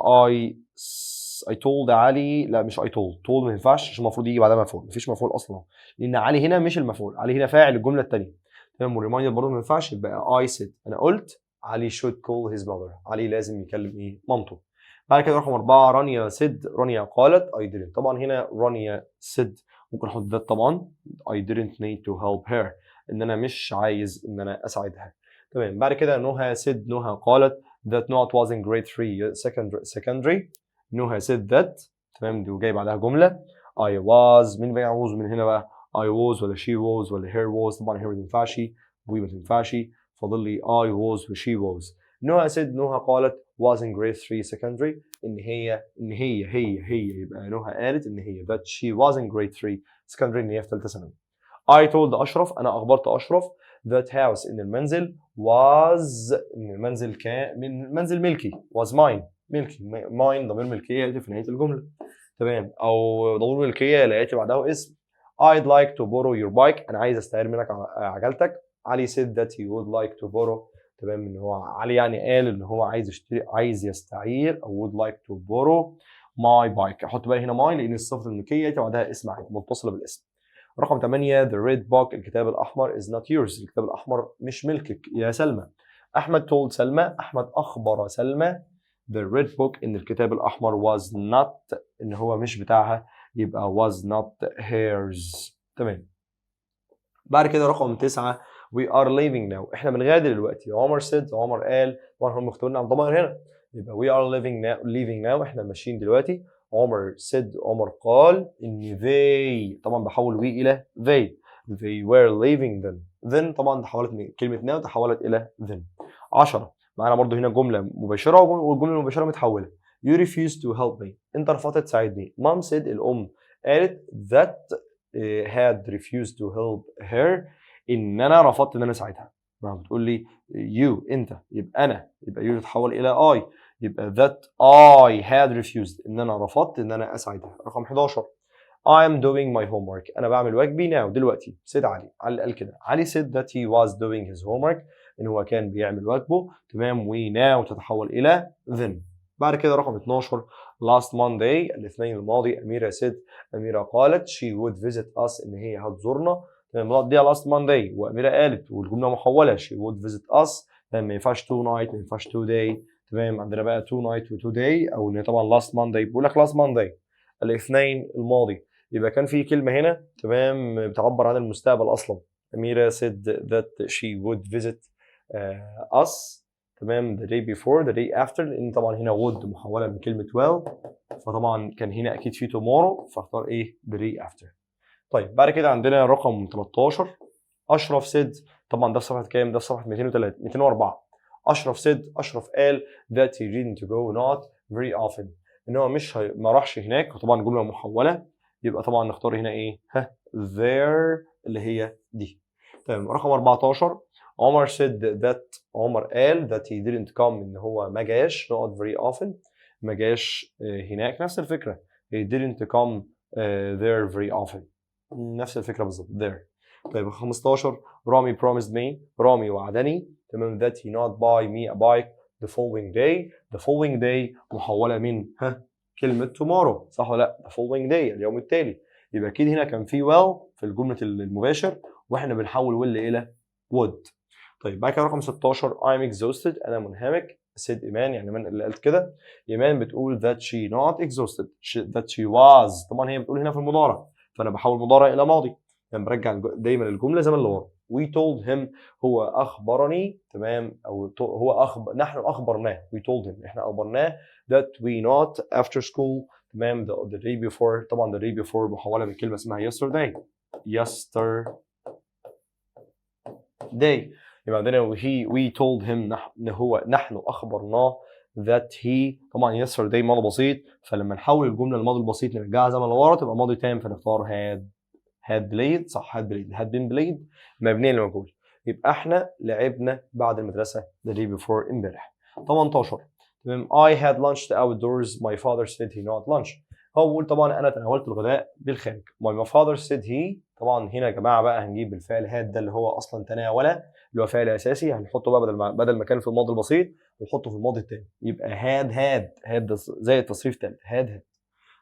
I told علي. لا مش I told ما ينفعش عشان المفروض يجي بعدها مفعول. مفيش مفعول اصلا لان علي هنا مش المفعول. علي هنا فاعل الجمله الثانيه. تمام. والريمايندر برضه ما ينفعش. يبقى I said انا قلت علي should call his mother. علي لازم يكلم ايه مامته. بعد كده رقم 4 رانيا said. رانيا قالت I didn't. طبعا هنا رانيا said ممكن احط ده طبعا I didn't need to help her ان انا مش عايز ان انا اساعدها. تمام. بعد كده نهى said. نهى قالت that not was in grade 3 secondary. نهى said that. تمام. دي وجاي بعدها جمله I was. مين بقى يعوز من هنا بقى؟ I was ولا she was ولا her was. طبعا her ما تنفعش we ما تنفعش. فاضل لي I was و she was. نهى said. نهى قالت was in grade 3 secondary. ان هي يبقى نهى قالت ان هي that she was in grade 3 secondary ان هي في ثالثه ثانوي. I told أشرف. أنا أخبرت أشرف that house إن المنزل was. إن المنزل كان من منزل ملكي was mine. ملكي mine ضمير ملكية يأتي في نهاية الجملة. تمام. أو ضمير ملكية لا يأتي بعده اسم. I'd like to borrow your bike. أنا عايز أستعير منك عجلتك. علي said that he would like to borrow. تمام. إن هو علي يعني قال إن هو عايز يستعير أو would like to borrow my bike. أحط بقى هنا mine لأن الصفة الملكية يأتي بعدها اسم عادي متصلة بالاسم. رقم 8 the red book. الكتاب الأحمر is not yours. الكتاب الأحمر مش ملكك يا سلمى. أحمد told سلمى. أحمد أخبر سلمى the red book إن الكتاب الأحمر was not إن هو مش بتاعها. يبقى was not hers. تمام. بعد كده رقم 9 we are leaving now. إحنا بنغادر دلوقتي. عمر said. عمر قال. طبعا هم مختارين عن ضمير هنا. يبقى we are leaving now. إحنا ماشيين دلوقتي. عمر said. عمر قال إن they. طبعا بحول we إلى they were leaving then طبعا تحولت من كلمة now تحولت إلى then. 10 معانا برضو هنا جملة مباشرة والجملة المباشرة متحولة. you refused to help me. أنت رفضت تساعدني. mom said. الأم قالت that had refused to help her. إن أنا رفضت إن أنا أساعدها. بتقول لي you أنت يبقى أنا. يبقى you تتحول إلى I. يبقى that I had refused إن أنا رفضت إن أنا أساعدها. رقم 11 I am doing my homework. أنا بعمل واجبي now دلوقتي. said علي. علي قال كده. علي said that he was doing his homework. إن هو كان بيعمل واجبه. تمام. و now تتحول إلى then. بعد كده رقم 12 last Monday الاثنين الماضي أميرة said. أميرة قالت she would visit us إن هي هتزورنا. تمام. دي last Monday وأميرة قالت والجملة محولة she would visit us. تمام. ما ينفعش to night ما ينفعش to day. تمام. عندنا بقى to night و to day أو إن طبعا last Monday بيقول لك last Monday الاثنين الماضي. يبقى كان في كلمة هنا تمام بتعبر عن المستقبل أصلا. أميرة said that she would visit us. تمام. the day before the day after لأن طبعا هنا would محولة من كلمة well. فطبعا كان هنا أكيد في tomorrow فاختار إيه the day after. طيب بعد كده عندنا رقم 13 أشرف said. طبعا ده في صفحة كام؟ ده في صفحة 204. أشرف said. أشرف قال that he didn't go not very often. إن هو ما راحش هناك. وطبعا جملة محولة. يبقى طبعا نختار هنا ايه؟ there اللي هي دي. تمام. رقم 14 عمر said that. عمر قال that he didn't come ان هو ما جاش not very often. ما جاش هناك. نفس الفكرة he didn't come there very often. نفس الفكرة بالظبط there. طيب 15 رامي promised me. رامي وعدني. تمام. that he not buy me a bike the following day. the following day محولة من كلمة tomorrow صح ولا لا؟ the following day اليوم التالي. يبقى أكيد هنا كان في well في الجملة المباشر وإحنا بنحول will إلى would. طيب بعد كده رقم 16 I'm exhausted. أنا منهمك. said إيمان، يعني إيمان اللي قالت كده. إيمان بتقول that she not exhausted that she was. طبعا هي بتقول هنا في المضارع، فأنا بحول مضارع إلى ماضي، يعني برجع دايما الجملة زي ما اللي ورا. we told him هو أخبرني، تمام، أو نحن أخبرناه. we told him إحنا أخبرناه that we not after school، تمام. the day before، طبعا the day before محولة من كلمة اسمها yesterday. يبقى عندنا we told him نحن أخبرناه that he، طبعا yesterday ماضي بسيط، فلما نحول الجملة للماضي البسيط نرجعها زي ما لورا تبقى ماضي تام، فنختار had played. صح، had been played مبنية للمجهول. يبقى احنا لعبنا بعد المدرسة the day before امبارح. 18 تمام. I had lunched outdoors my father said he not lunch. هو بيقول طبعا انا تناولت الغداء بالخارج. my father said he، طبعا هنا يا جماعه بقى هنجيب الفعل had ده اللي هو اصلا تناول، اللي هو فعل اساسي، هنحطه بقى بدل ما كان في الماضي البسيط ونحطه في الماضي التاني، يبقى had ده زي التصريف تالت had.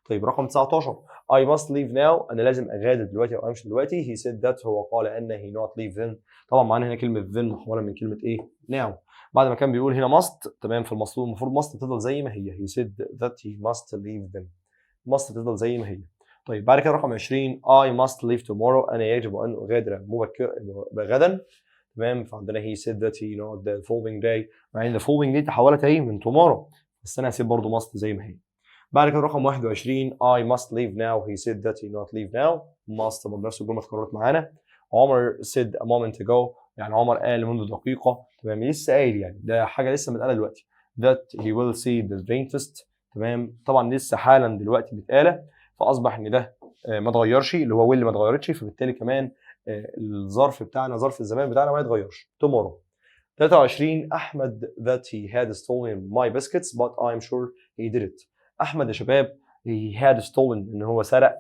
طيب رقم 19 I must leave now، انا لازم اغادر دلوقتي او امشي دلوقتي. he said that، هو قال ان he not leave then. طبعا معانا هنا كلمه then محوله من كلمه ايه now، بعد ما كان بيقول هنا must، تمام، في المفروض must تفضل زي ما هي. he said that he must leave then، must تفضل زي ما هي. طيب بعد كده رقم 20 I must leave tomorrow، انا يجب ان اغادر غدا، تمام. فعندنا he said that he not the following day، مع ان the following day تحولت ايه من tomorrow، بس انا هسيب برضه must زي ما هي. بعد كده رقم 21 I must leave now he said that he not leave now. must برضه نفس الجمله اتكررت معانا. عمر said a moment ago، يعني عمر قال منذ دقيقه، تمام، لسه قايل، يعني ده حاجه لسه متقاله دلوقتي. that he will see the dentist، تمام، طبعا لسه حالا دلوقتي متقاله، فاصبح ان ده ما اتغيرش، اللي هو واللي ما اتغيرتش، فبالتالي كمان الظرف بتاعنا، ظرف الزمان بتاعنا ما يتغيرش tomorrow. 23 احمد that he had stolen my biscuits but I'm sure he did it. احمد يا شباب he had stolen ان هو سرق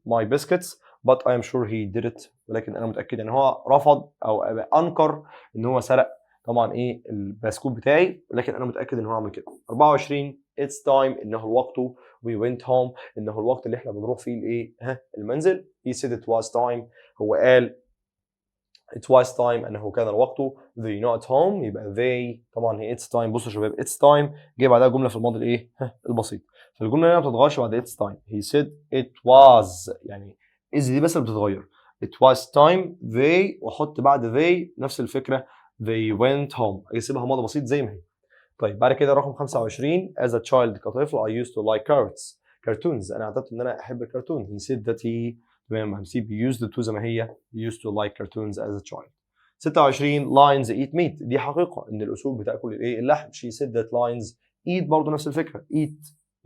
my biscuits but I'm sure he did it، ولكن انا متاكد ان هو رفض او انكر ان هو سرق طبعا ايه البسكوت بتاعي، لكن انا متاكد ان هو عمل كده. 24 it's time انه الوقت we went home، انه الوقت اللي احنا بنروح فيه الايه المنزل. he said it was time، هو قال it was time انه كان الوقت. they not home يبقى they، طبعا هي it's time. بصوا يا شباب it's time جه بعدها جمله في الماضي الايه البسيط، فالجمله هنا ما بتتغيرش بعد it's time. he said it was، يعني is دي بس اللي بتتغير. it was time they، واحط بعد they نفس الفكره they went home، اسيبها ماضي بسيط زي ما هي. طيب بعد كده رقم 25 as a child كطفل I used to like cartoons، انا اعتدت ان انا احب الكرتون. he said that he، تمام، هنسيب used to زي ما هي used to like cartoons as a child. 26 lions eat meat، دي حقيقة ان الاسود بتاكل الايه اللحم. she said that lions eat برضه نفس الفكرة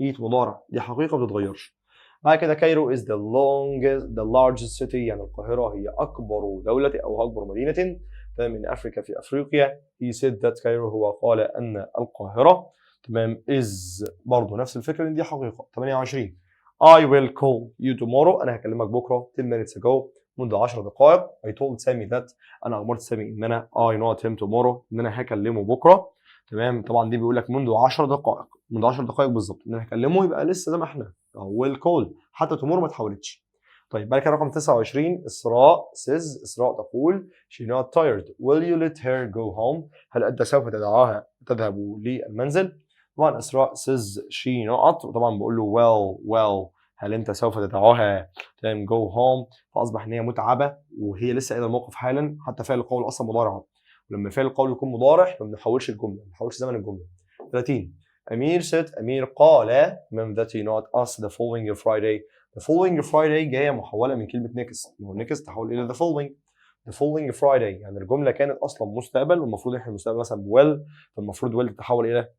eat مضارع، دي حقيقة ما بتتغيرش. بعد كده كايرو is the largest city، يعني القاهرة هي أكبر دولة أو أكبر مدينة تمام من أفريقيا في أفريقيا. he said that كايرو، هو قال أن القاهرة، تمام is برضه نفس الفكرة ان دي حقيقة. 28 I will call you tomorrow، أنا هكلمك بكرة 10 minutes ago، منذ 10 دقائق. I told سامي that، أنا أمرت سامي إن أنا I not him tomorrow، إن أنا هكلمه بكرة، تمام. طبعا دي بيقول لك منذ 10 دقائق، منذ 10 دقائق بالظبط إن أنا هكلمه، يبقى لسه زي ما إحنا will call، حتى tomorrow ما اتحولتش. طيب بعد كده رقم 29 إسراء says، إسراء تقول she not tired will you let her go home، هل أنت سوف تدعاها تذهب للمنزل؟ طبعا إسراء says she not، وطبعا بقول له well هل أنت سوف تدعاها تمام go home، فأصبح إن هي متعبة وهي لسه قايلة الموقف حالا، حتى فعل القول أصلا مضارع، ولما فعل القول يكون مضارع ما بنحولش الجملة، ما بنحولش زمن الجملة. 30 أمير said، أمير قال من that he not us the following Friday. the following Friday جاية محولة من كلمة next، next تحول إلى the following Friday، يعني الجملة كانت أصلا مستقبل والمفروض إحنا المستقبل مثلا will، فالمفروض will تتحول إلى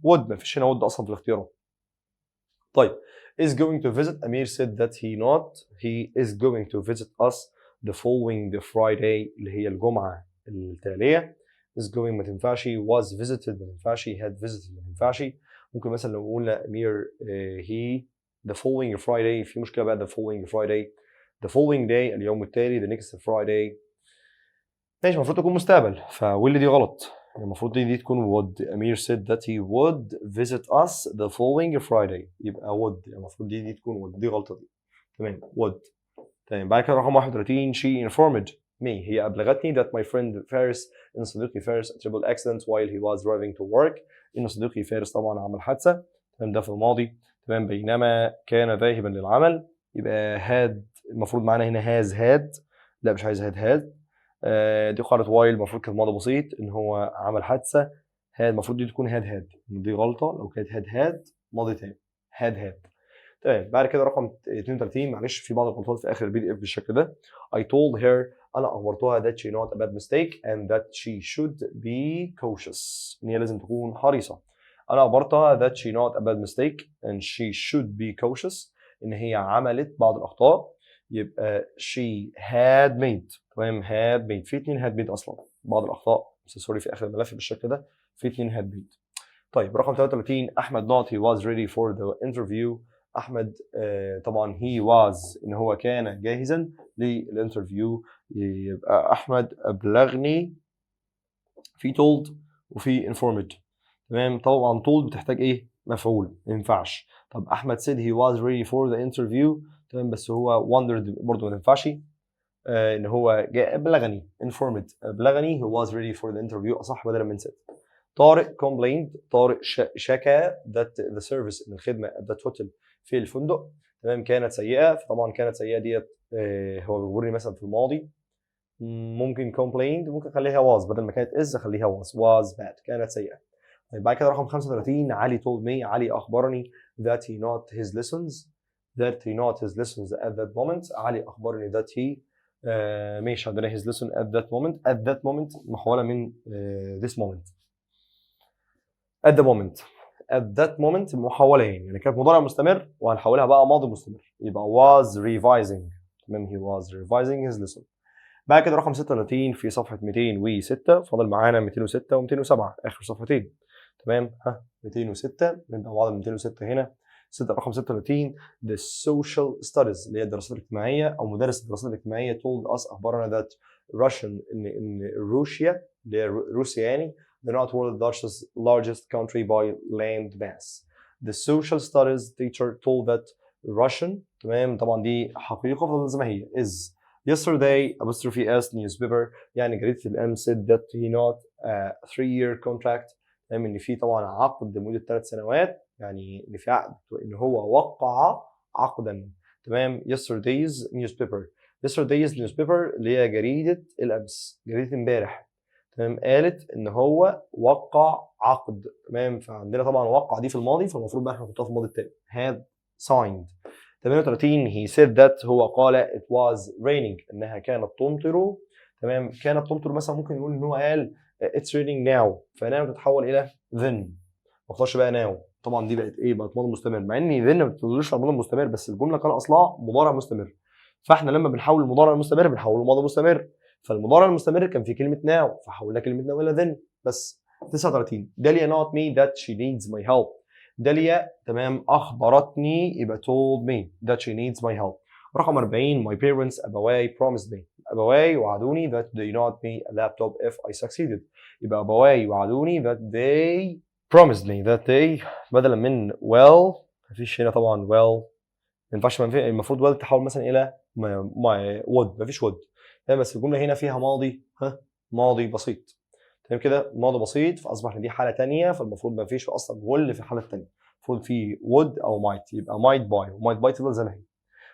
would، ما فيش هنا would أصلا في الاختيارات. طيب is going to visit، أمير said that he is going to visit us the following Friday اللي هي الجمعة التالية. is going ما تنفعش، was visited ما تنفعش، had visited ما تنفعش. ممكن مثلا لو قلنا أمير he the following Friday، في مشكلة بقى the following day اليوم التالي the next Friday، ماشي، المفروض تكون مستقبل، فواللي دي غلط، المفروض دي تكون would. أمير said that he would visit us the following Friday، يبقى would، يعني المفروض دي تكون would، دي غلطة دي، تمام would. تمام بعد كده رقم 31 she informed me. هي أبلغتني that my friend فارس إن صديقي فارس a triple accident while he was driving to work. إن صديقي فارس طبعا عمل حادثة. تمام ده في الماضي. تمام بينما كان ذاهبا للعمل. يبقى had المفروض معانا هنا has had. لا مش عايز had. دي قاعدة while المفروض كانت ماضي بسيط إن هو عمل حادثة. had المفروض دي تكون had. دي غلطة. لو كانت had ماضي تاني. had. تمام بعد كده رقم 32 معلش في بعض الغلطات في اخر البي دي اف بالشكل ده. I told her انا اخبرتها that she not a bad mistake and that she should be cautious ان هي لازم تكون حريصه. انا اخبرتها that she not a bad mistake and she should be cautious ان هي عملت بعض الاخطاء. يبقى she had made. تمام had made في اتنين had made اصلا بعض الاخطاء بس سوري في اخر الملف بالشكل ده في اتنين had made. طيب رقم 33 احمد not he was ready for the interview. احمد طبعا he was ان هو كان جاهزا للانترفيو. يبقى احمد ابلغني في told وفي informed. تمام طبعا told بتحتاج ايه مفعول ما ينفعش. طب احمد said he was ready for the interview. تمام بس هو wondered برضه ما تنفعش. ان هو جاء ابلغني informed ابلغني he was ready for the interview اصح بدلا من said. طارق complained طارق شكى that the service ان الخدمه at that hotel في الفندق تمام كانت سيئه. فطبعا كانت سيئه ديت هو بيقول لي مثلا في الماضي ممكن complained ممكن اخليها was بدل ما كانت is اخليها was bad كانت سيئه. طيب بعد كده رقم 35 علي told me علي اخبرني that he not his lessons at that moment. علي اخبرني that he ماشي عندنا his lesson at that moment محوله من this moment. at that moment محولة يعني كانت مضارع مستمر وهنحولها بقى ماضي مستمر يبقى was revising. تمام he was revising his lesson. بعد كده رقم 36 في صفحة 206 فاضل معانا 206 و207 آخر صفحتين. تمام 206 نبدأ مع بعض 206 هنا. رقم 36 the social studies اللي هي الدراسات الاجتماعية أو مدرس الدراسات الاجتماعية told us أخبرنا that Russian إن روسيا اللي هي روسيا يعني they're not world's largest country by land mass. The social studies teacher told that Russian. تمام طبعا دي حقيقة فضل زي ما هي is. Yesterday apostrophe s newspaper يعني جريدة الأمس said that he not a 3-year contract. تمام إن في طبعا عقد لمدة 3 سنوات يعني إن في عقد وإن هو وقع عقدا. تمام yesterday's newspaper اللي هي جريدة الأمس جريدة امبارح. تمام قالت ان هو وقع عقد. تمام فعندنا طبعا وقع دي في الماضي فالمفروض بقى احنا نحطها في الماضي التاني had signed. 38 he said that هو قال it was raining انها كانت تمطر. تمام كانت تمطر مثلا ممكن نقول ان هو قال it's raining now فناو تتحول الى then ما اختارش بقى now. طبعا دي بقت ايه بقت ماضي مستمر مع ان then ما بتدلش على ماضي مستمر بس الجمله كان اصلها مضارع مستمر. فاحنا لما بنحول المضارع المستمر بنحوله ماضي مستمر. فالمضارع المستمر كان في كلمه ناو فحولنا كلمه ناو الى then بس. 39 داليا not me that she needs my help. داليا تمام اخبرتني يبقى told me that she needs my help. رقم 40 my parents ابواي promised me. ابواي وعدوني that they not me a laptop if I succeeded. يبقى ابواي وعدوني that they promised me that they بدلا من well مفيش هنا طبعا well ما ينفعش المفروض well تحول مثلا الى would مفيش would. تمام بس الجمله هنا فيها ماضي ماضي بسيط. تمام كده ماضي بسيط فاصبح ان دي حاله ثانيه فالمفروض ما فيش اصلا will في الحاله الثانيه المفروض في would او might يبقى might buy وmight buy تفضل زي ما هي.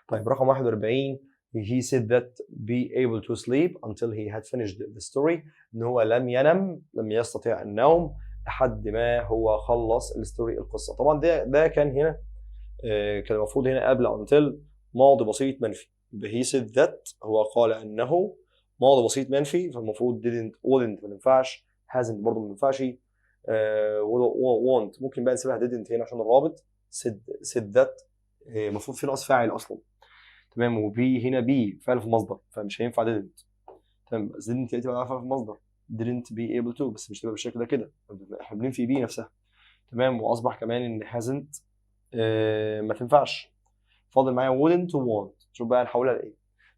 طيب رقم 41 he said that be able to sleep until he had finished the story ان هو لم يستطيع النوم لحد ما هو خلص الستوري القصه. طبعا ده كان هنا كان المفروض هنا قبل until ماضي بسيط منفي. he said that هو قال انه ماضي بسيط منفي فالمفروض wouldn't ما ينفعش hasn't برضه ما ينفعش won't ممكن بقى نسيبها didn't هنا عشان الرابط. said that المفروض في ناقص فاعل اصلا. تمام وبي هنا بي فعل في مصدر فمش هينفع didn't. تمام بس didn't تبقى فعل في مصدر didn't be able to بس مش تبقى بالشكل ده كده احنا بننفي بي نفسها. تمام واصبح كمان ان hasn't ما تنفعش. فاضل معايا wouldn't و won't. شوف بقى نحولها لايه.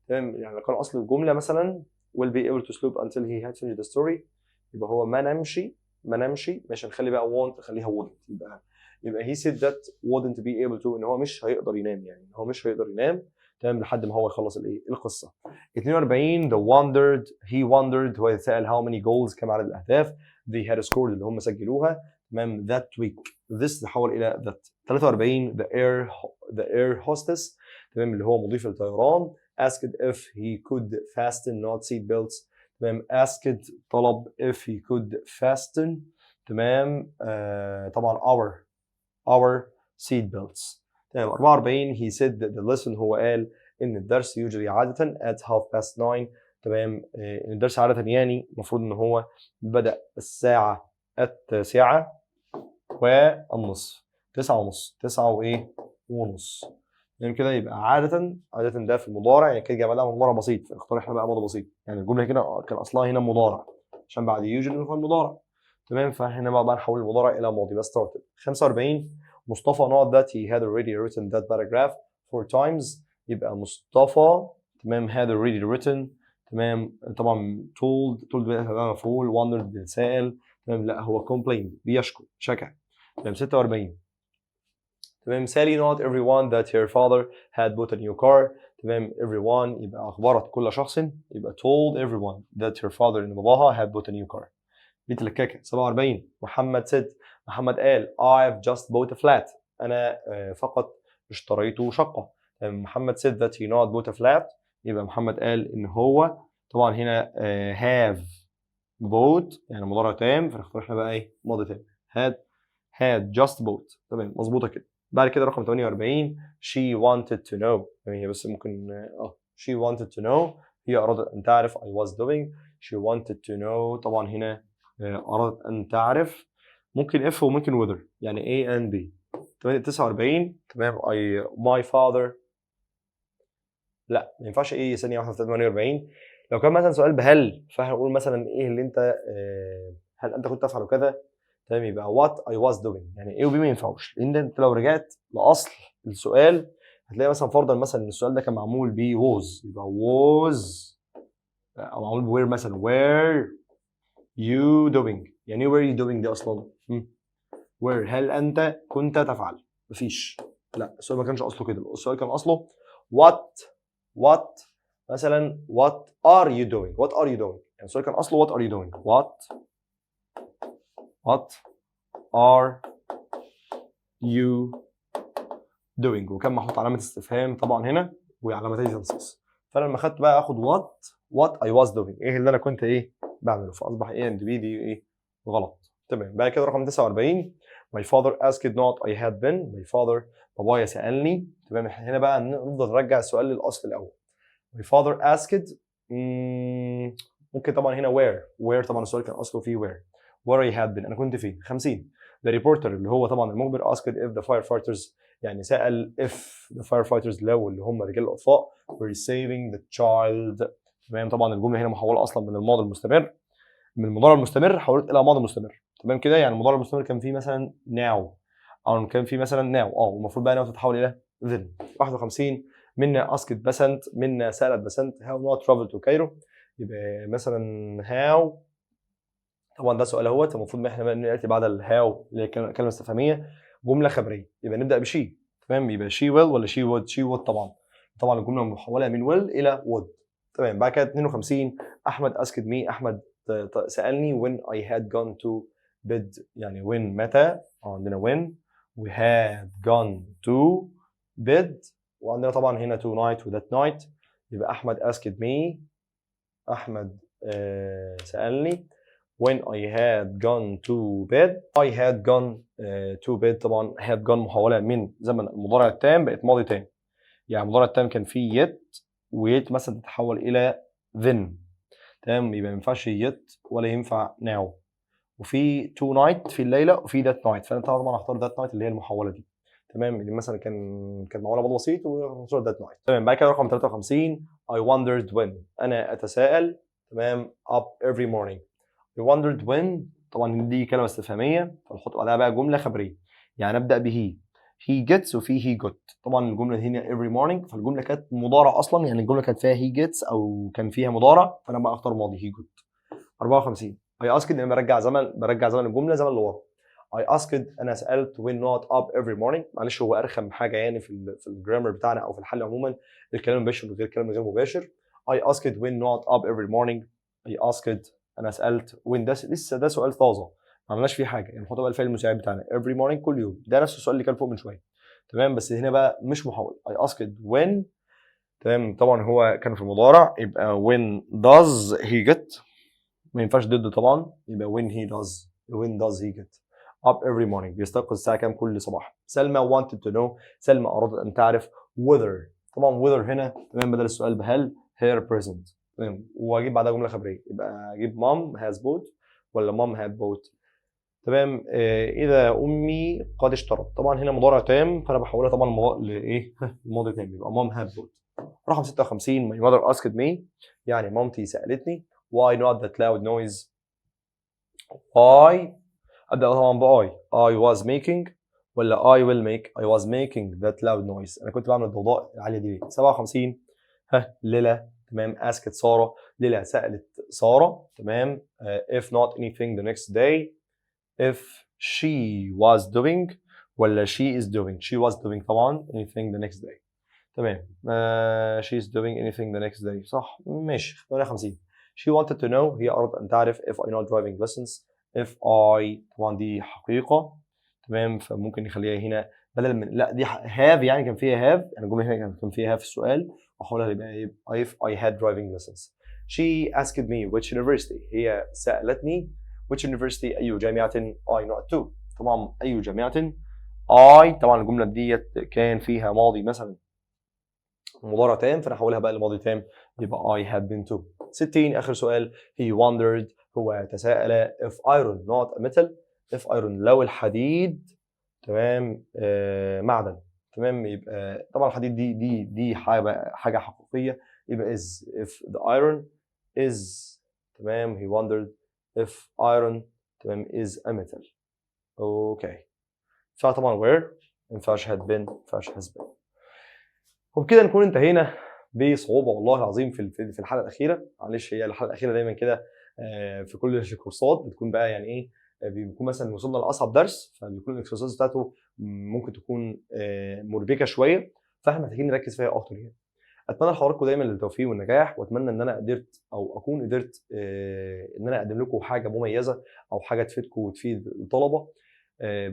تمام يعني لو كان اصل الجمله مثلا will be able to sleep until he had finished the story يبقى هو ما نمشي مش هنخلي بقى won't نخليها wouldn't. يبقى he said that wouldn't be able to ان هو مش هيقدر ينام يعني هو مش هيقدر ينام. تمام لحد ما هو يخلص الايه القصه. 42 he wondered هو يتساءل how many goals كم عدد الاهداف they had scored اللي هم سجلوها تمام that week this تحول الى that. 43 the air hostess تمام اللي هو مضيف الطيران asked if he could fasten not seat belts تمام asked طلب if he could fasten تمام طبعا our seat belts تمام. 44 he said that the lesson هو قال ان الدرس usually عادة at 9:30 تمام ان الدرس عادة يعني المفروض ان هو بدأ الساعة 9:30 9 وايه ونص يعني كده يبقى عادة ده في المضارع يعني كده جاي بعدها مضارع بسيط فنختار احنا بقى ماضي بسيط يعني الجملة هنا كان اصلها هنا مضارع عشان بعد usually هو المضارع تمام فهنا بقى نحول المضارع الى ماضي بس started. 45 مصطفى not that he had already written that paragraph 4 times يبقى مصطفى تمام had already written تمام طبعا told بقى مفعول wondered بيتساءل تمام لا هو complained شكى تمام. 46 تمام Sally not everyone that her father had bought a new car تمام everyone يبقى أخبرت كل شخص يبقى told everyone that her father إن باباها had bought a new car. بيت الكاكا. 47 محمد قال I've just bought a flat أنا فقط اشتريت شقة. محمد said that he not bought a flat يبقى محمد قال إن هو طبعا هنا have bought يعني مضارع تام فنختار احنا بقى ايه ماضي تام had just bought تمام مظبوطة كده. بعد كده رقم 48 she wanted to know يعني هي بس ممكن she wanted to know هي أرادت أن تعرف I was doing she wanted to know طبعا هنا أردت أن تعرف ممكن if وممكن whether يعني A and B. 49 تمام my father لا ما ينفعش ايه ثانية واحدة في 48 لو كان مثلا سؤال بهل فهنقول مثلا ايه اللي انت هل انت كنت تفعل كذا تمام يبقى what I was doing يعني ايه وبي ما ينفعوش لان انت لو رجعت لاصل السؤال هتلاقي مثلا فرضا مثلا السؤال ده كان معمول ب was يبقى was او معمول ب where مثلا where you doing يعني where you doing دي اصلا where هل انت كنت تفعل مفيش لا السؤال ما كانش اصله كده السؤال كان اصله what مثلا what are you doing يعني السؤال كان اصله what are you doing what are you doing وكان محطوط علامة استفهام طبعا هنا وعلامتين تنصيص فانا لما خدت بقى اخد what I was doing ايه اللي انا كنت ايه بعمله فاصبح ايه and be دي ايه غلط تمام. بعد كده رقم 49 my father asked not I had been my father بابايا سألني تمام هنا بقى نفضل نرجع السؤال للاصل الاول my father asked ممكن طبعا هنا where طبعا السؤال كان اصله فيه where I had been انا كنت فين. 50 the reporter اللي هو طبعا المخبر asked if the firefighters يعني سأل if the firefighters لو اللي هم رجال الاطفاء were saving the child تمام طبعا الجمله هنا محوله اصلا من الماضي المستمر من المضارع المستمر حولت الى ماضي مستمر تمام كده يعني المضارع المستمر كان فيه مثلا now او كان فيه مثلا now والمفروض بقى now تتحول الى then. 51 منا asked بسنت منا سألت بسنت how not travel to Cairo يبقى مثلا how طبعا ده سؤال اهوت المفروض ان احنا ناتي بعد الهاو اللي هي كلمه استفهاميه جمله خبريه يبقى نبدا بشي تمام يبقى she will ولا she would طبعا الجمله محوله من will الى would تمام. بعد كده 52 احمد asked me احمد سالني when I had gone to bed يعني when متى عندنا when we had gone to bed وعندنا طبعا هنا to night و that night يبقى احمد asked me احمد سالني when I had gone to bed I had gone to bed طبعا had gone محولة من زمن المضارع التام بقت ماضي تام يعني المضارع التام كان فيه yet ويت مثلا تتحول إلى then تمام يبقى ما ينفعش yet ولا ينفع now وفي to night في الليلة وفي that night فأنا طبعا هختار that night اللي هي المحولة دي تمام اللي مثلا كان معمولة ماضي بسيط وهختار that night تمام. بعد كده رقم 53 I wondered when أنا أتساءل تمام up every morning I wondered when طبعا دي كلمة استفهامية فنحط بعدها بقى جملة خبرية يعني نبدأ به he gets وفي he got طبعا الجملة هنا every morning فالجملة كانت مضارع أصلا يعني الجملة كانت فيها he gets أو كان فيها مضارع فأنا بقى أختار ماضي he got. 54 I asked إن أنا برجع زمن الجملة زمن لورا I asked أنا سألت when not up every morning. معلش هو أرخم حاجة يعني في الجرامر بتاعنا أو في الحل عموما الكلام المباشر من غير كلام غير مباشر. I asked when not up every morning. I asked أنا سألت when ده لسه ده سؤال طازة ما عملناش فيه حاجة يعني نحط بقى الفعل المساعد بتاعنا every morning كل يوم ده نفس السؤال اللي كان فوق من شوية تمام بس هنا بقى مش محاولة. I asked when تمام طبعا هو كان في المضارع يبقى when does he get ما ينفعش ضده طبعا يبقى when does he get up every morning بيستيقظ الساعة كام كل صباح. سلمى wanted to know سلمى أرادت أن تعرف whether طبعا whether هنا تمام بدل السؤال بهل her present تمام واجيب بعدها جملة خبرية يبقى اجيب mom has bought ولا mom had bought تمام. إذا أمي قد اشترت طبعا هنا مضارع تام فأنا بحولها طبعا لإيه الماضي تام يبقى mom had bought. رقم 56 my mother asked me يعني مامتي سألتني why not that loud noise. why أبدأ طبعا بأي I was making ولا I will make. I was making that loud noise أنا كنت بعمل الضوضاء العالية دي. 57 ليلى تمام asked سارة ليلى سألت سارة تمام if not anything the next day if she was doing ولا she is doing. she was doing طبعا anything the next day تمام. she is doing anything the next day صح ماشي. 58 she wanted to know هي أردت أن تعرف if I know driving lessons if I طبعا دي حقيقة تمام فممكن نخليها هنا بدل من لا دي have يعني كان فيها have يعني الجملة هنا كان فيها have في السؤال وأحولها يبقى if I had driving lessons. she asked me which university هي سألتني which university أي جامعة I not to طبعا أي جامعة I طبعا الجملة ديت كان فيها ماضي مثلا مضارع تام فانا هحولها بقى لماضي تام يبقى I had been to. 60 اخر سؤال he wondered هو تساءل if iron not a metal if iron لو الحديد تمام معدن تمام يبقى طبعا الحديد دي حاجه حقيقيه يبقى is if the iron is تمام he wondered if iron تمام is a metal. اوكي فطبعا where ما ينفعش had been ما ينفعش has been. وبكده نكون انتهينا بصعوبه والله العظيم في الحلقه الاخيره. معلش هي الحلقه الاخيره دايما كده في كل الكورسات بتكون بقى يعني ايه بيكون مثلا وصلنا لاصعب درس فبيكون الاكسرسايز بتاعته ممكن تكون مربكه شويه فاحنا محتاجين نركز فيها اكتر يعني. اتمنى لحضراتكم دايما التوفيق والنجاح واتمنى ان انا قدرت او اكون قدرت ان انا اقدم لكم حاجه مميزه او حاجه تفيدكم وتفيد الطلبه.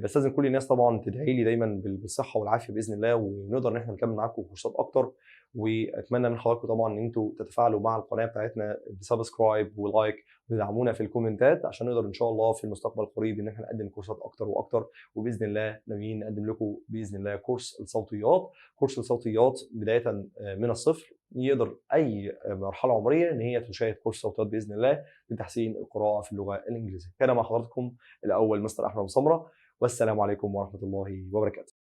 بس لازم كل الناس طبعا تدعي لي دايما بالصحه والعافيه باذن الله ونقدر ان احنا نكمل معاكم كورسات اكتر. واتمنى من حضراتكم طبعا ان انتم تتفاعلوا مع القناه بتاعتنا بسبسكرايب ولايك وتدعمونا في الكومنتات عشان نقدر ان شاء الله في المستقبل القريب ان احنا نقدم كورسات اكتر واكتر. وباذن الله ناويين نقدم لكم باذن الله كورس الصوتيات. كورس الصوتيات بدايه من الصفر يقدر اي مرحله عمريه ان هي تشاهد كورس صوتيات باذن الله لتحسين القراءه في اللغه الانجليزيه. كان مع حضراتكم الاول مستر احمد سمره والسلام عليكم ورحمه الله وبركاته.